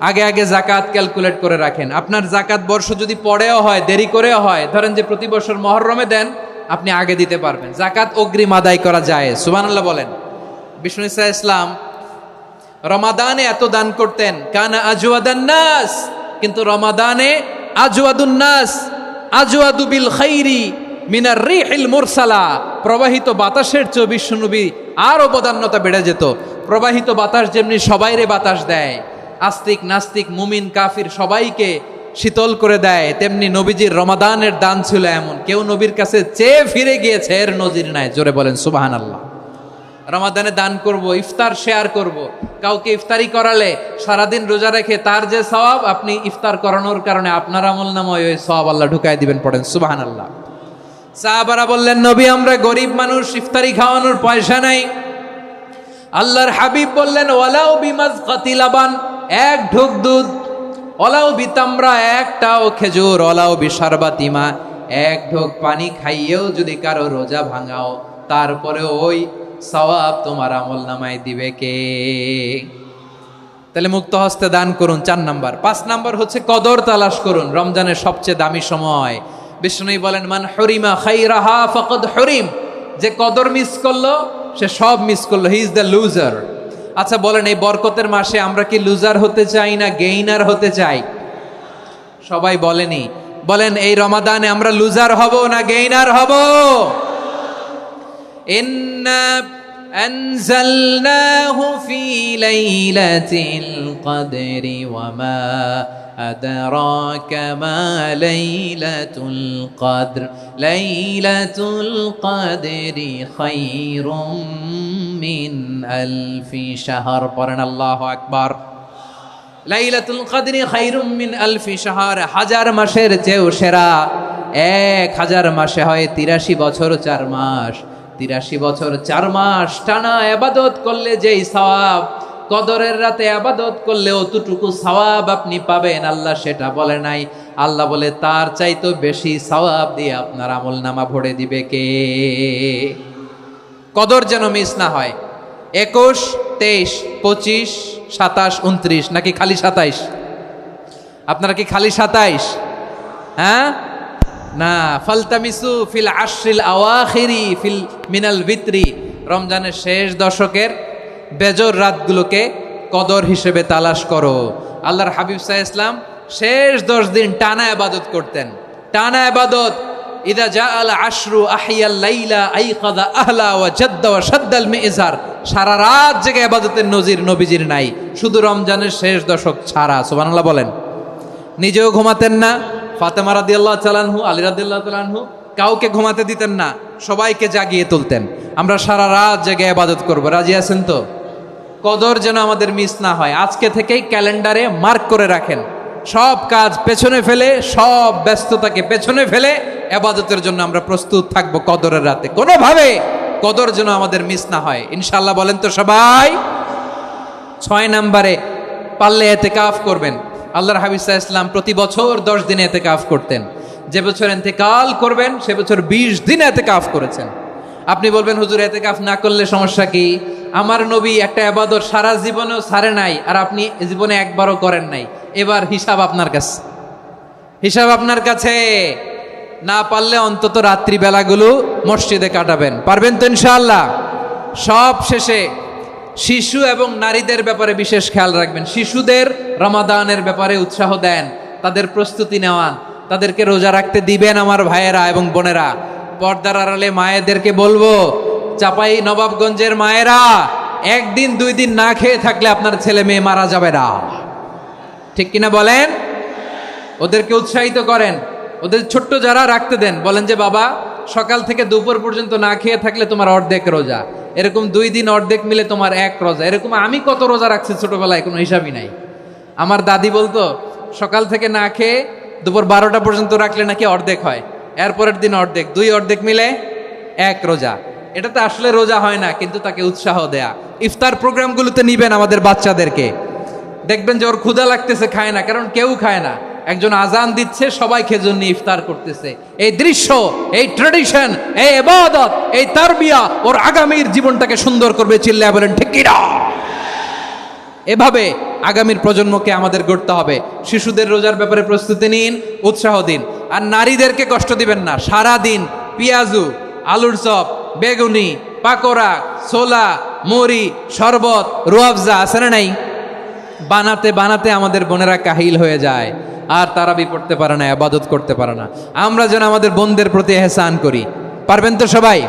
আগে আগে জাকাত ক্যালকুলেট করে রাখেন। আপনার জাকাত বর্ষ যদি পরেও হয়, দেরি করেও হয়, ধরেন যে প্রতি বছর মুহররমে দেন, আপনি আগে দিতে পারবেন। জাকাত অগ্রিম আদায় করা যায়। সুবহানাল্লাহ বলেন। বিষ্ণু ঈসা ইসলাম রমাদানে এত দান করতেন, কানা আজওয়াদান নাস, কিন্তু রমাদানে আজওয়াদুন নাস আজওয়াদু বিল খাইরি মিনার রিহিল মুরসালা। প্রবাহিত বাতাসের চেয়ে বিশ্বনবী আরো বদান্যতা বেড়ে যেত। প্রবাহিত বাতাস যেমনি সবাইরে বাতাস দেয়, আস্তিক নাস্তিক মুমিন কাফির সবাইকে শীতল করে দেয়, তেমনি নবীজির রমাদানের দান ছিল এমন, কেউ নবীর কাছে চেয়ে ফিরে গিয়েছে এর নজির নাই। জোরে বলেন সুবহানাল্লাহ। রমাদানে দান করব, ইফতার শেয়ার করব। কাউকে ইফতারি করালে সারাদিন রোজা রেখে তার যে সওয়াব, আপনি ইফতার করানোর কারণে আপনার আমলনামায় ওই সওয়াব আল্লাহ ঢুকাই দিবেন। পড়েন সুবহানাল্লাহ। সাহাবারা বললেন, নবী আমরা গরিব মানুষ, ইফতারি খাওয়ানোর পয়সা নাই। আল্লাহর হাবিব বললেন, ওয়ালাউ বিমাজকাতি লাবান, 1 ঢোক দুধ, ওয়ালাউ বিতামরা, 1টাও খেজুর, ওয়ালাউ বিশারবাতিমা, 1 ঢোক পানি খাইয়েও যদি কারো রোজা ভাঙাও, তারপরে ওই সওয়াব তোমার আমলনামায় দিবে কে? তাহলে মুক্ত হস্তে দান করুন, 4 নাম্বার। 5 নাম্বার হচ্ছে কদর তালাশ করুন। রমজানের সবচেয়ে দামি সময়। বিষ্ণু বলেন, মান হরিমা খাইরাহা ফাকাদ হরিম। যে কদর মিস করলো সে সব মিস করলো, হি ইজ দ্য লুজার। আচ্ছা বলেন, এই বরকতের মাসে আমরা কি লুজার হতে চাই না গেইনার হতে চাই? সবাই বলেনি। বলেন, এই রমাদানে আমরা লুজার হব না গেইনার হব? ইন্না আনজালনাহু ফি লাইলাতিল কদরি ওয়া মা আদরাকা মা লাইলাতুল কদর লাইলাতুল কদরি খায়রুম মিন আলফি শাহর। পড়েন আল্লাহু আকবার। লাইলাতুল কদরি খায়রুম মিন আলফি শাহর, 1000 মাসের চেয়েও সেরা। 1000 মাসে হয় 83 বছর 4 মাস। 83 বছর 4 মাস টানা ইবাদত করলে যেই সওয়াব, কদরের রাতে ইবাদত করলে অতটুকু সওয়াব আপনি পাবেন, আল্লাহ সেটা বলে নাই। আল্লাহ বলে তার চাইতো বেশি সওয়াব দিয়ে আপনার আমলনামা ভরে দিবে কে? কদর যেন মিস না হয়। 21, 23, 25, 27, 29 নাকি খালি 27? আপনারা কি খালি 27? হ্যাঁ না, ফালতামিসু ফিল আশরিল আওয়াখিরি ফিল মিনাল ভিতরি। রমজানের শেষ দশকের বেজর রাতগুলোকে কদর হিসেবে তালাশ করো। আল্লাহর হাবিব সাল্লাল্লাহু আলাইহি ওয়াসাল্লাম শেষ 10 দিন টানা ইবাদত করতেন, টানা ইবাদত। ইদা জাআল আশরু আহিয়াল লাইলা আইকাযা আহলা ওয়া জাদ্দা ওয়া শাদ্দাল মিজার। সারা রাত জেগে ইবাদতের নজির নবীজির নাই, শুধু রমজানের শেষ দশক ছাড়া। সুবহানাল্লাহ বলেন। নিজেও ঘুমাতেন না। ফাতেমা রাদিয়াল্লাহু তাআলা আনহু, আলী রাদিয়াল্লাহু তাআলা আনহু কাউকে ঘুমাতে দিতেন না, সবাইকে জাগিয়ে তুলতেন। আমরা সারা রাত জেগে ইবাদত করব। রাজি আছেন তো? কদর যেন আমাদের মিস না হয়। আজকে থেকেই ক্যালেন্ডারে মার্ক করে রাখেন। সব কাজ পেছনে ফেলে, সব ব্যস্ততাকে পেছনে ফেলে ইবাদতের জন্য আমরা প্রস্তুত থাকবো কদরের রাতে। কোনোভাবে কদর যেন আমাদের মিস না হয়, ইনশাআল্লাহ। বলেন তো সবাই? 6 নম্বরে পারলে এতেকাফ করবেন। আল্লাহর হাবিব সাল্লাল্লাহু আলাইহি ওয়াসাল্লাম প্রতি বছর 10 দিনে এতেকাফ করতেন। যে বছর ইন্তেকাল করবেন সে বছর 20 দিন এতেকাফ করেছেন। আপনি বলবেন হুজুর এতেকাফ না করলে সমস্যা কি? আমার নবী একটা ইবাদত সারা জীবনেও ছাড়ে নাই, আর আপনি জীবনে একবারও করেন নাই। এবার হিসাব আপনার কাছে, হিসাব আপনার কাছে। না পারলে অন্তত রাত্রি বেলাগুলো মসজিদে কাটাবেন। পারবেন তো ইনশাআল্লাহ? সব শেষে শিশু এবং নারীদের ব্যাপারে বিশেষ খেয়াল রাখবেন। শিশুদের রমাদানের ব্যাপারে উৎসাহ দেন, তাদের প্রস্তুতি নেওয়ান, তাদেরকে রোজা রাখতে দিবেন। আমার ভাইয়েরা এবং বোনেরা, পর্দার আড়ালে মায়েদেরকে বলবো, চাপাই নবাবগঞ্জের মায়েরা, 1 দিন 2 দিন না খেয়ে থাকলে আপনার ছেলে মেয়ে মারা যাবে না। ঠিক কিনা বলেন? ওদেরকে উৎসাহিত করেন, ওদের ছোট্ট যারা রাখতে দেন, বলেন যে বাবা সকাল থেকে দুপুর পর্যন্ত না খেয়ে থাকলে তোমার অর্ধেক রোজা, এরকম 2 দিন অর্ধেক মিলে তোমার 1 রোজা। এরকম আমি কত রোজা রাখছি ছোটবেলায়, কোনো হিসাবই নাই। আমার দাদি বলতো সকাল থেকে না খেয়ে দুপুর 12টা পর্যন্ত রাখলে নাকি অর্ধেক হয়, এরপরের দিন অর্ধেক, 2 অর্ধেক মিলে 1 রোজা। এটা তো আসলে রোজা হয় না, কিন্তু তাকে উৎসাহ দেয়া। ইফতার প্রোগ্রামগুলোতে নিবেন আমাদের বাচ্চাদেরকে, দেখবেন যে ওর ক্ষুধা লাগতেছে, খায় না, কারণ কেউ খায় না। একজন আজান দিচ্ছে, সবাই খেজুর নিয়ে ইফতার করতেছে। এই দৃশ্য, এই ট্রেডিশন, এই ইবাদত, এই তারবিয়া ওর আগামীর জীবনটাকে সুন্দর করবে। চিল্লায়া বলেন ঠিক কি না? এভাবে আগামীর প্রজন্মকে আমাদের গড়তে হবে। শিশুদের রোজার ব্যাপারে প্রস্তুতি নিন, উৎসাহ দিন। আর নারীদেরকে কষ্ট দিবেন না। সারা দিন পেঁয়াজু, আলুর চপ, বেগুনি, পাকোড়া, ছোলা, মুড়ি, শরবত, রুয়াবজা আছে না নাই, বানাতে বানাতে আমাদের বোনেরা কাহিল হয়ে যায়, আর তারাবি পড়তে পারে না, ইবাদত করতে পারে না। আমরা যেন আমাদের বোনদের প্রতি ইহসান করি। পারবেন তো সবাই?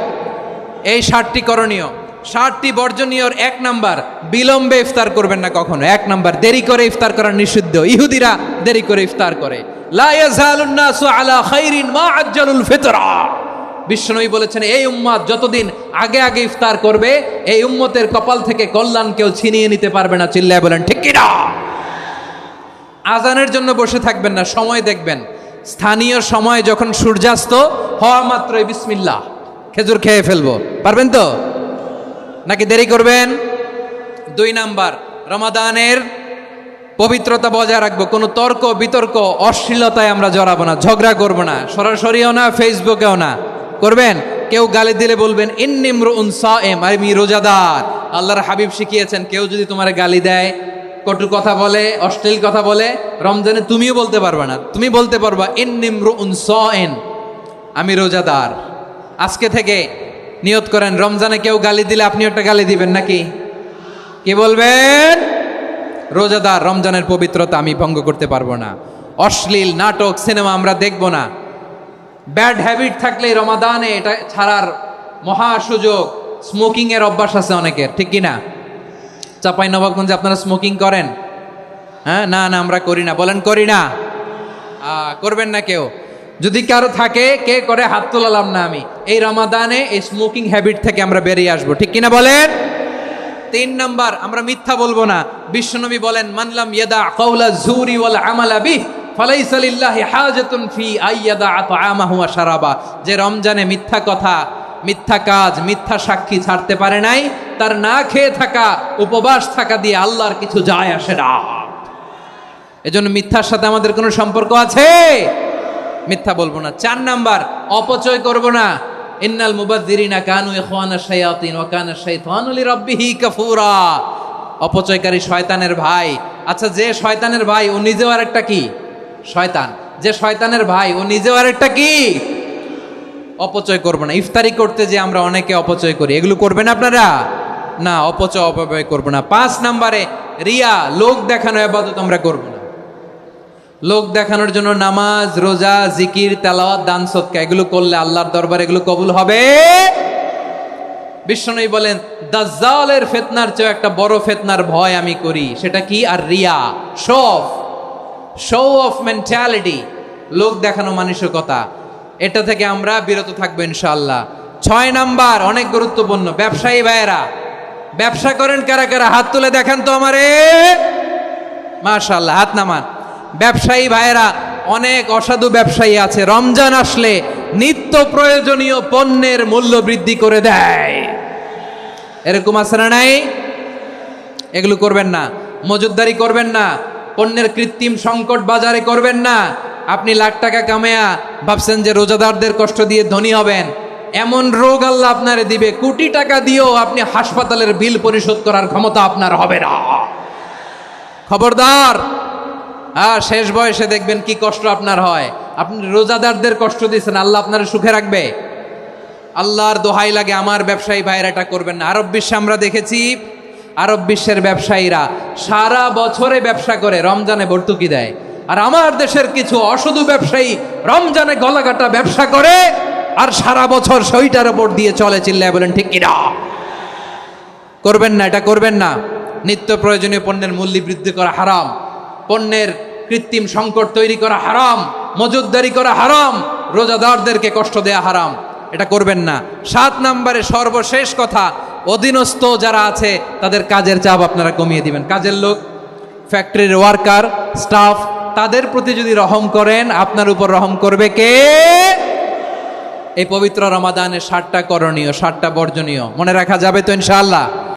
এই 7টি করণীয়, 7টি বর্জনীয়র 1 নাম্বার, বিলম্বে ইফতার করবেন না কখনো। 1 নাম্বার, দেরি করে ইফতার করা নিষিদ্ধ। ইহুদিরা দেরি করে ইফতার করে। লা ইয়াজালুন নাসু আলা খাইরিন মা আজ্জালুল ফিতরা। বিশ্বনবী বলেছেন এই উম্মত যতদিন আগে আগে ইফতার করবে, এই উম্মতের কপাল থেকে কল্যাণ কেউ ছিনিয়ে নিতে পারবে না। চিল্লায় বলেন ঠিক কি না? আজানের জন্য বসে থাকবেন না, সময় দেখবেন। স্থানীয় সময় যখন সূর্যাস্ত হওয়া মাত্রই বিসমিল্লাহ, খেজুর খেয়ে ফেলবো। পারবেন তো? নাকি দেরি করবেন? 2 নাম্বার, রমাদানের পবিত্রতা বজায় রাখবো। কোনো তর্ক বিতর্ক অশ্লীলতায় আমরা জড়াবো না, ঝগড়া করবো না, সরাসরিও না, ফেসবুকেও না। করবেন? কেউ গালি দিলে বলবেন ইন্নিমরুন সায়েম, আমি রোজাদার। আল্লাহর হাবিব শিখিয়েছেন, কেউ যদি তোমার গালি দেয়, কটু কথা বলে, অশ্লীল কথা বলে, রমজানে তুমিও বলতে পারবে না। তুমি বলতে পারবা ইন্নিমরুন সায়েম, আমি রোজাদার। আজকে থেকে নিয়ত করেন, রমজানে কেউ গালি দিলে আপনি একটা গালি দিবেন নাকি? কি বলবেন? রোজাদার, রমজানের পবিত্রতা আমি ভঙ্গ করতে পারবো না। অশ্লীল নাটক, সিনেমা আমরা দেখবো না। ব্যাড হ্যাবিট থাকলে রমাদানে এটা ছাড়ার মহা সুযোগ। স্মোকিং এর অভ্যাস আছে অনেকের, ঠিক কি না? চাপাই নবাবগঞ্জে আপনারা স্মোকিং করেন? হ্যাঁ, না না আমরা করি না। বলেন করি না? করবেন না কেউ? যদি কারো থাকে, কে করে হাত তোলালাম না আমি। এই রমাদানে এই স্মোকিং হ্যাবিট থেকে আমরা বেরিয়ে আসবো, ঠিক কিনা বলেন? 3 নাম্বার, আমরা মিথ্যা বলবো না। বিশ্বনবী বলেন মানলাম ইয়াদা কাওলা যুরি ওয়াল আমালা বিহি ফালাইসা লিল্লাহি হাজাতুন ফি আইয়াদা তাআমাহু ওয়া শারাবা। যে রমজানে মিথ্যা কথা, মিথ্যা কাজ, মিথ্যা সাক্ষী ছাড়তে পারে নাই, তার না খেয়ে থাকা, উপবাস থাকা দিয়ে আল্লাহর কিছু যায় আসে না। এজন্য মিথ্যার সাথে আমাদের কোনো সম্পর্ক আছে? মিথ্যা বলবো না। 4 নাম্বার, অপচয় করব না। ইন্নাল মুবাযযিরিনা কানু ইখওয়ানাশ শায়াতিন ওয়া কানা শাইতানু লিরাব্বিহি কাফুরা। অপচয়কারী শয়তানের ভাই। আচ্ছা, যে শয়তানের ভাই ও নিজেও আরেকটা কি? শয়তান। যে শয়তানের ভাই ও নিজেও আরেকটা কি? অপচয় করব না। ইফতারি করতে যে আমরা অনেকে অপচয় করি, এগুলো করবেন আপনারা? না, অপচয় অপব্যয় করব না। 5 নাম্বারে, রিয়া, লোক দেখানো ইবাদত আমরা করব না। লোক দেখানোর জন্য নামাজ, রোজা, জিকির, তেলাওয়াত, দান, সদকা এগুলো করলে আল্লাহর দরবারে এগুলো কবুল হবে? বিশ্বনবী বলেন দাজ্জালের ফিতনার চেয়ে একটা বড় ফিতনার ভয় আমি করি, সেটা কি? আর রিয়া, শো অফ মেন্টালিটি, লোক দেখানো মানসিকতা। এটা থেকে আমরা বিরত থাকবো ইনশাআল্লাহ। 6 নাম্বার, অনেক গুরুত্বপূর্ণ। ব্যবসায়ী ভাইয়েরা, ব্যবসা করেন কারা কারা? হাত তুলে দেখান তো আমারে। মাশাআল্লাহ, হাত নামান। ব্যবসায়ী ভাইয়েরা, অনেক অসাধু ব্যবসায়ী আছে, রমজান আসলে নিত্য প্রয়োজনীয় পণ্যের মূল্য বৃদ্ধি করে দেয়। এরকম আছে না নাই? এগুলো করবেন না। মজুতদারি করবেন না। পণ্যের কৃত্রিম সংকট বাজারে করবেন না। আপনি লাখ টাকা কামায়া ভাবছেন যে রোজাদারদের কষ্ট দিয়ে ধনী হবেন, এমন রোগ আল্লাহ আপনারে দিবে, কোটি টাকা দিয়েও আপনি হাসপাতালের বিল পরিশোধ করার ক্ষমতা আপনার হবে না। খবরদার। শেষ বয়সে দেখবেন কি কষ্ট আপনার হয়। আপনি রোজাদারদের কষ্ট দিয়েছেন, আল্লাহ আপনার সুখে রাখবে? আল্লাহর দোহাই লাগে, আমার ব্যবসায়ী ভাইয়েরা এটা করবেন না। আরব বিশ্বে আমরা দেখেছি, আরব বিশ্বের ব্যবসায়ীরা সারা বছরে ব্যবসা করে, রমজানে ভর্তুকি দেয়। আর আমার দেশের কিছু অসাধু ব্যবসায়ী রমজানে গলাকাটা ব্যবসা করে আর সারা বছর সইটার ওপর দিয়ে চলে। চিল্লায় বলেন ঠিক কিনা? করবেন না, এটা করবেন না। নিত্য প্রয়োজনীয় পণ্যের মূল্য বৃদ্ধি করা হারাম, পণ্যের কৃত্রিম সংকট তৈরি করা হারাম, মজুতদারি করা হারাম, রোজাদারদেরকে কষ্ট দেয়া হারাম, এটা করবেন না। 7 নম্বরে সর্বশেষ কথা, অধীনস্থ যারা আছে তাদের কাজের চাপ আপনারা কমিয়ে দিবেন। কাজের লোক, ফ্যাক্টরির ওয়ার্কার, স্টাফ, তাদের প্রতি যদি রহম করেন, আপনার উপর রহম করবে কে? এই পবিত্র রমাদানের 7টা করণীয়, 7টা বর্জনীয় মনে রাখা যাবে তো ইনশাআল্লাহ?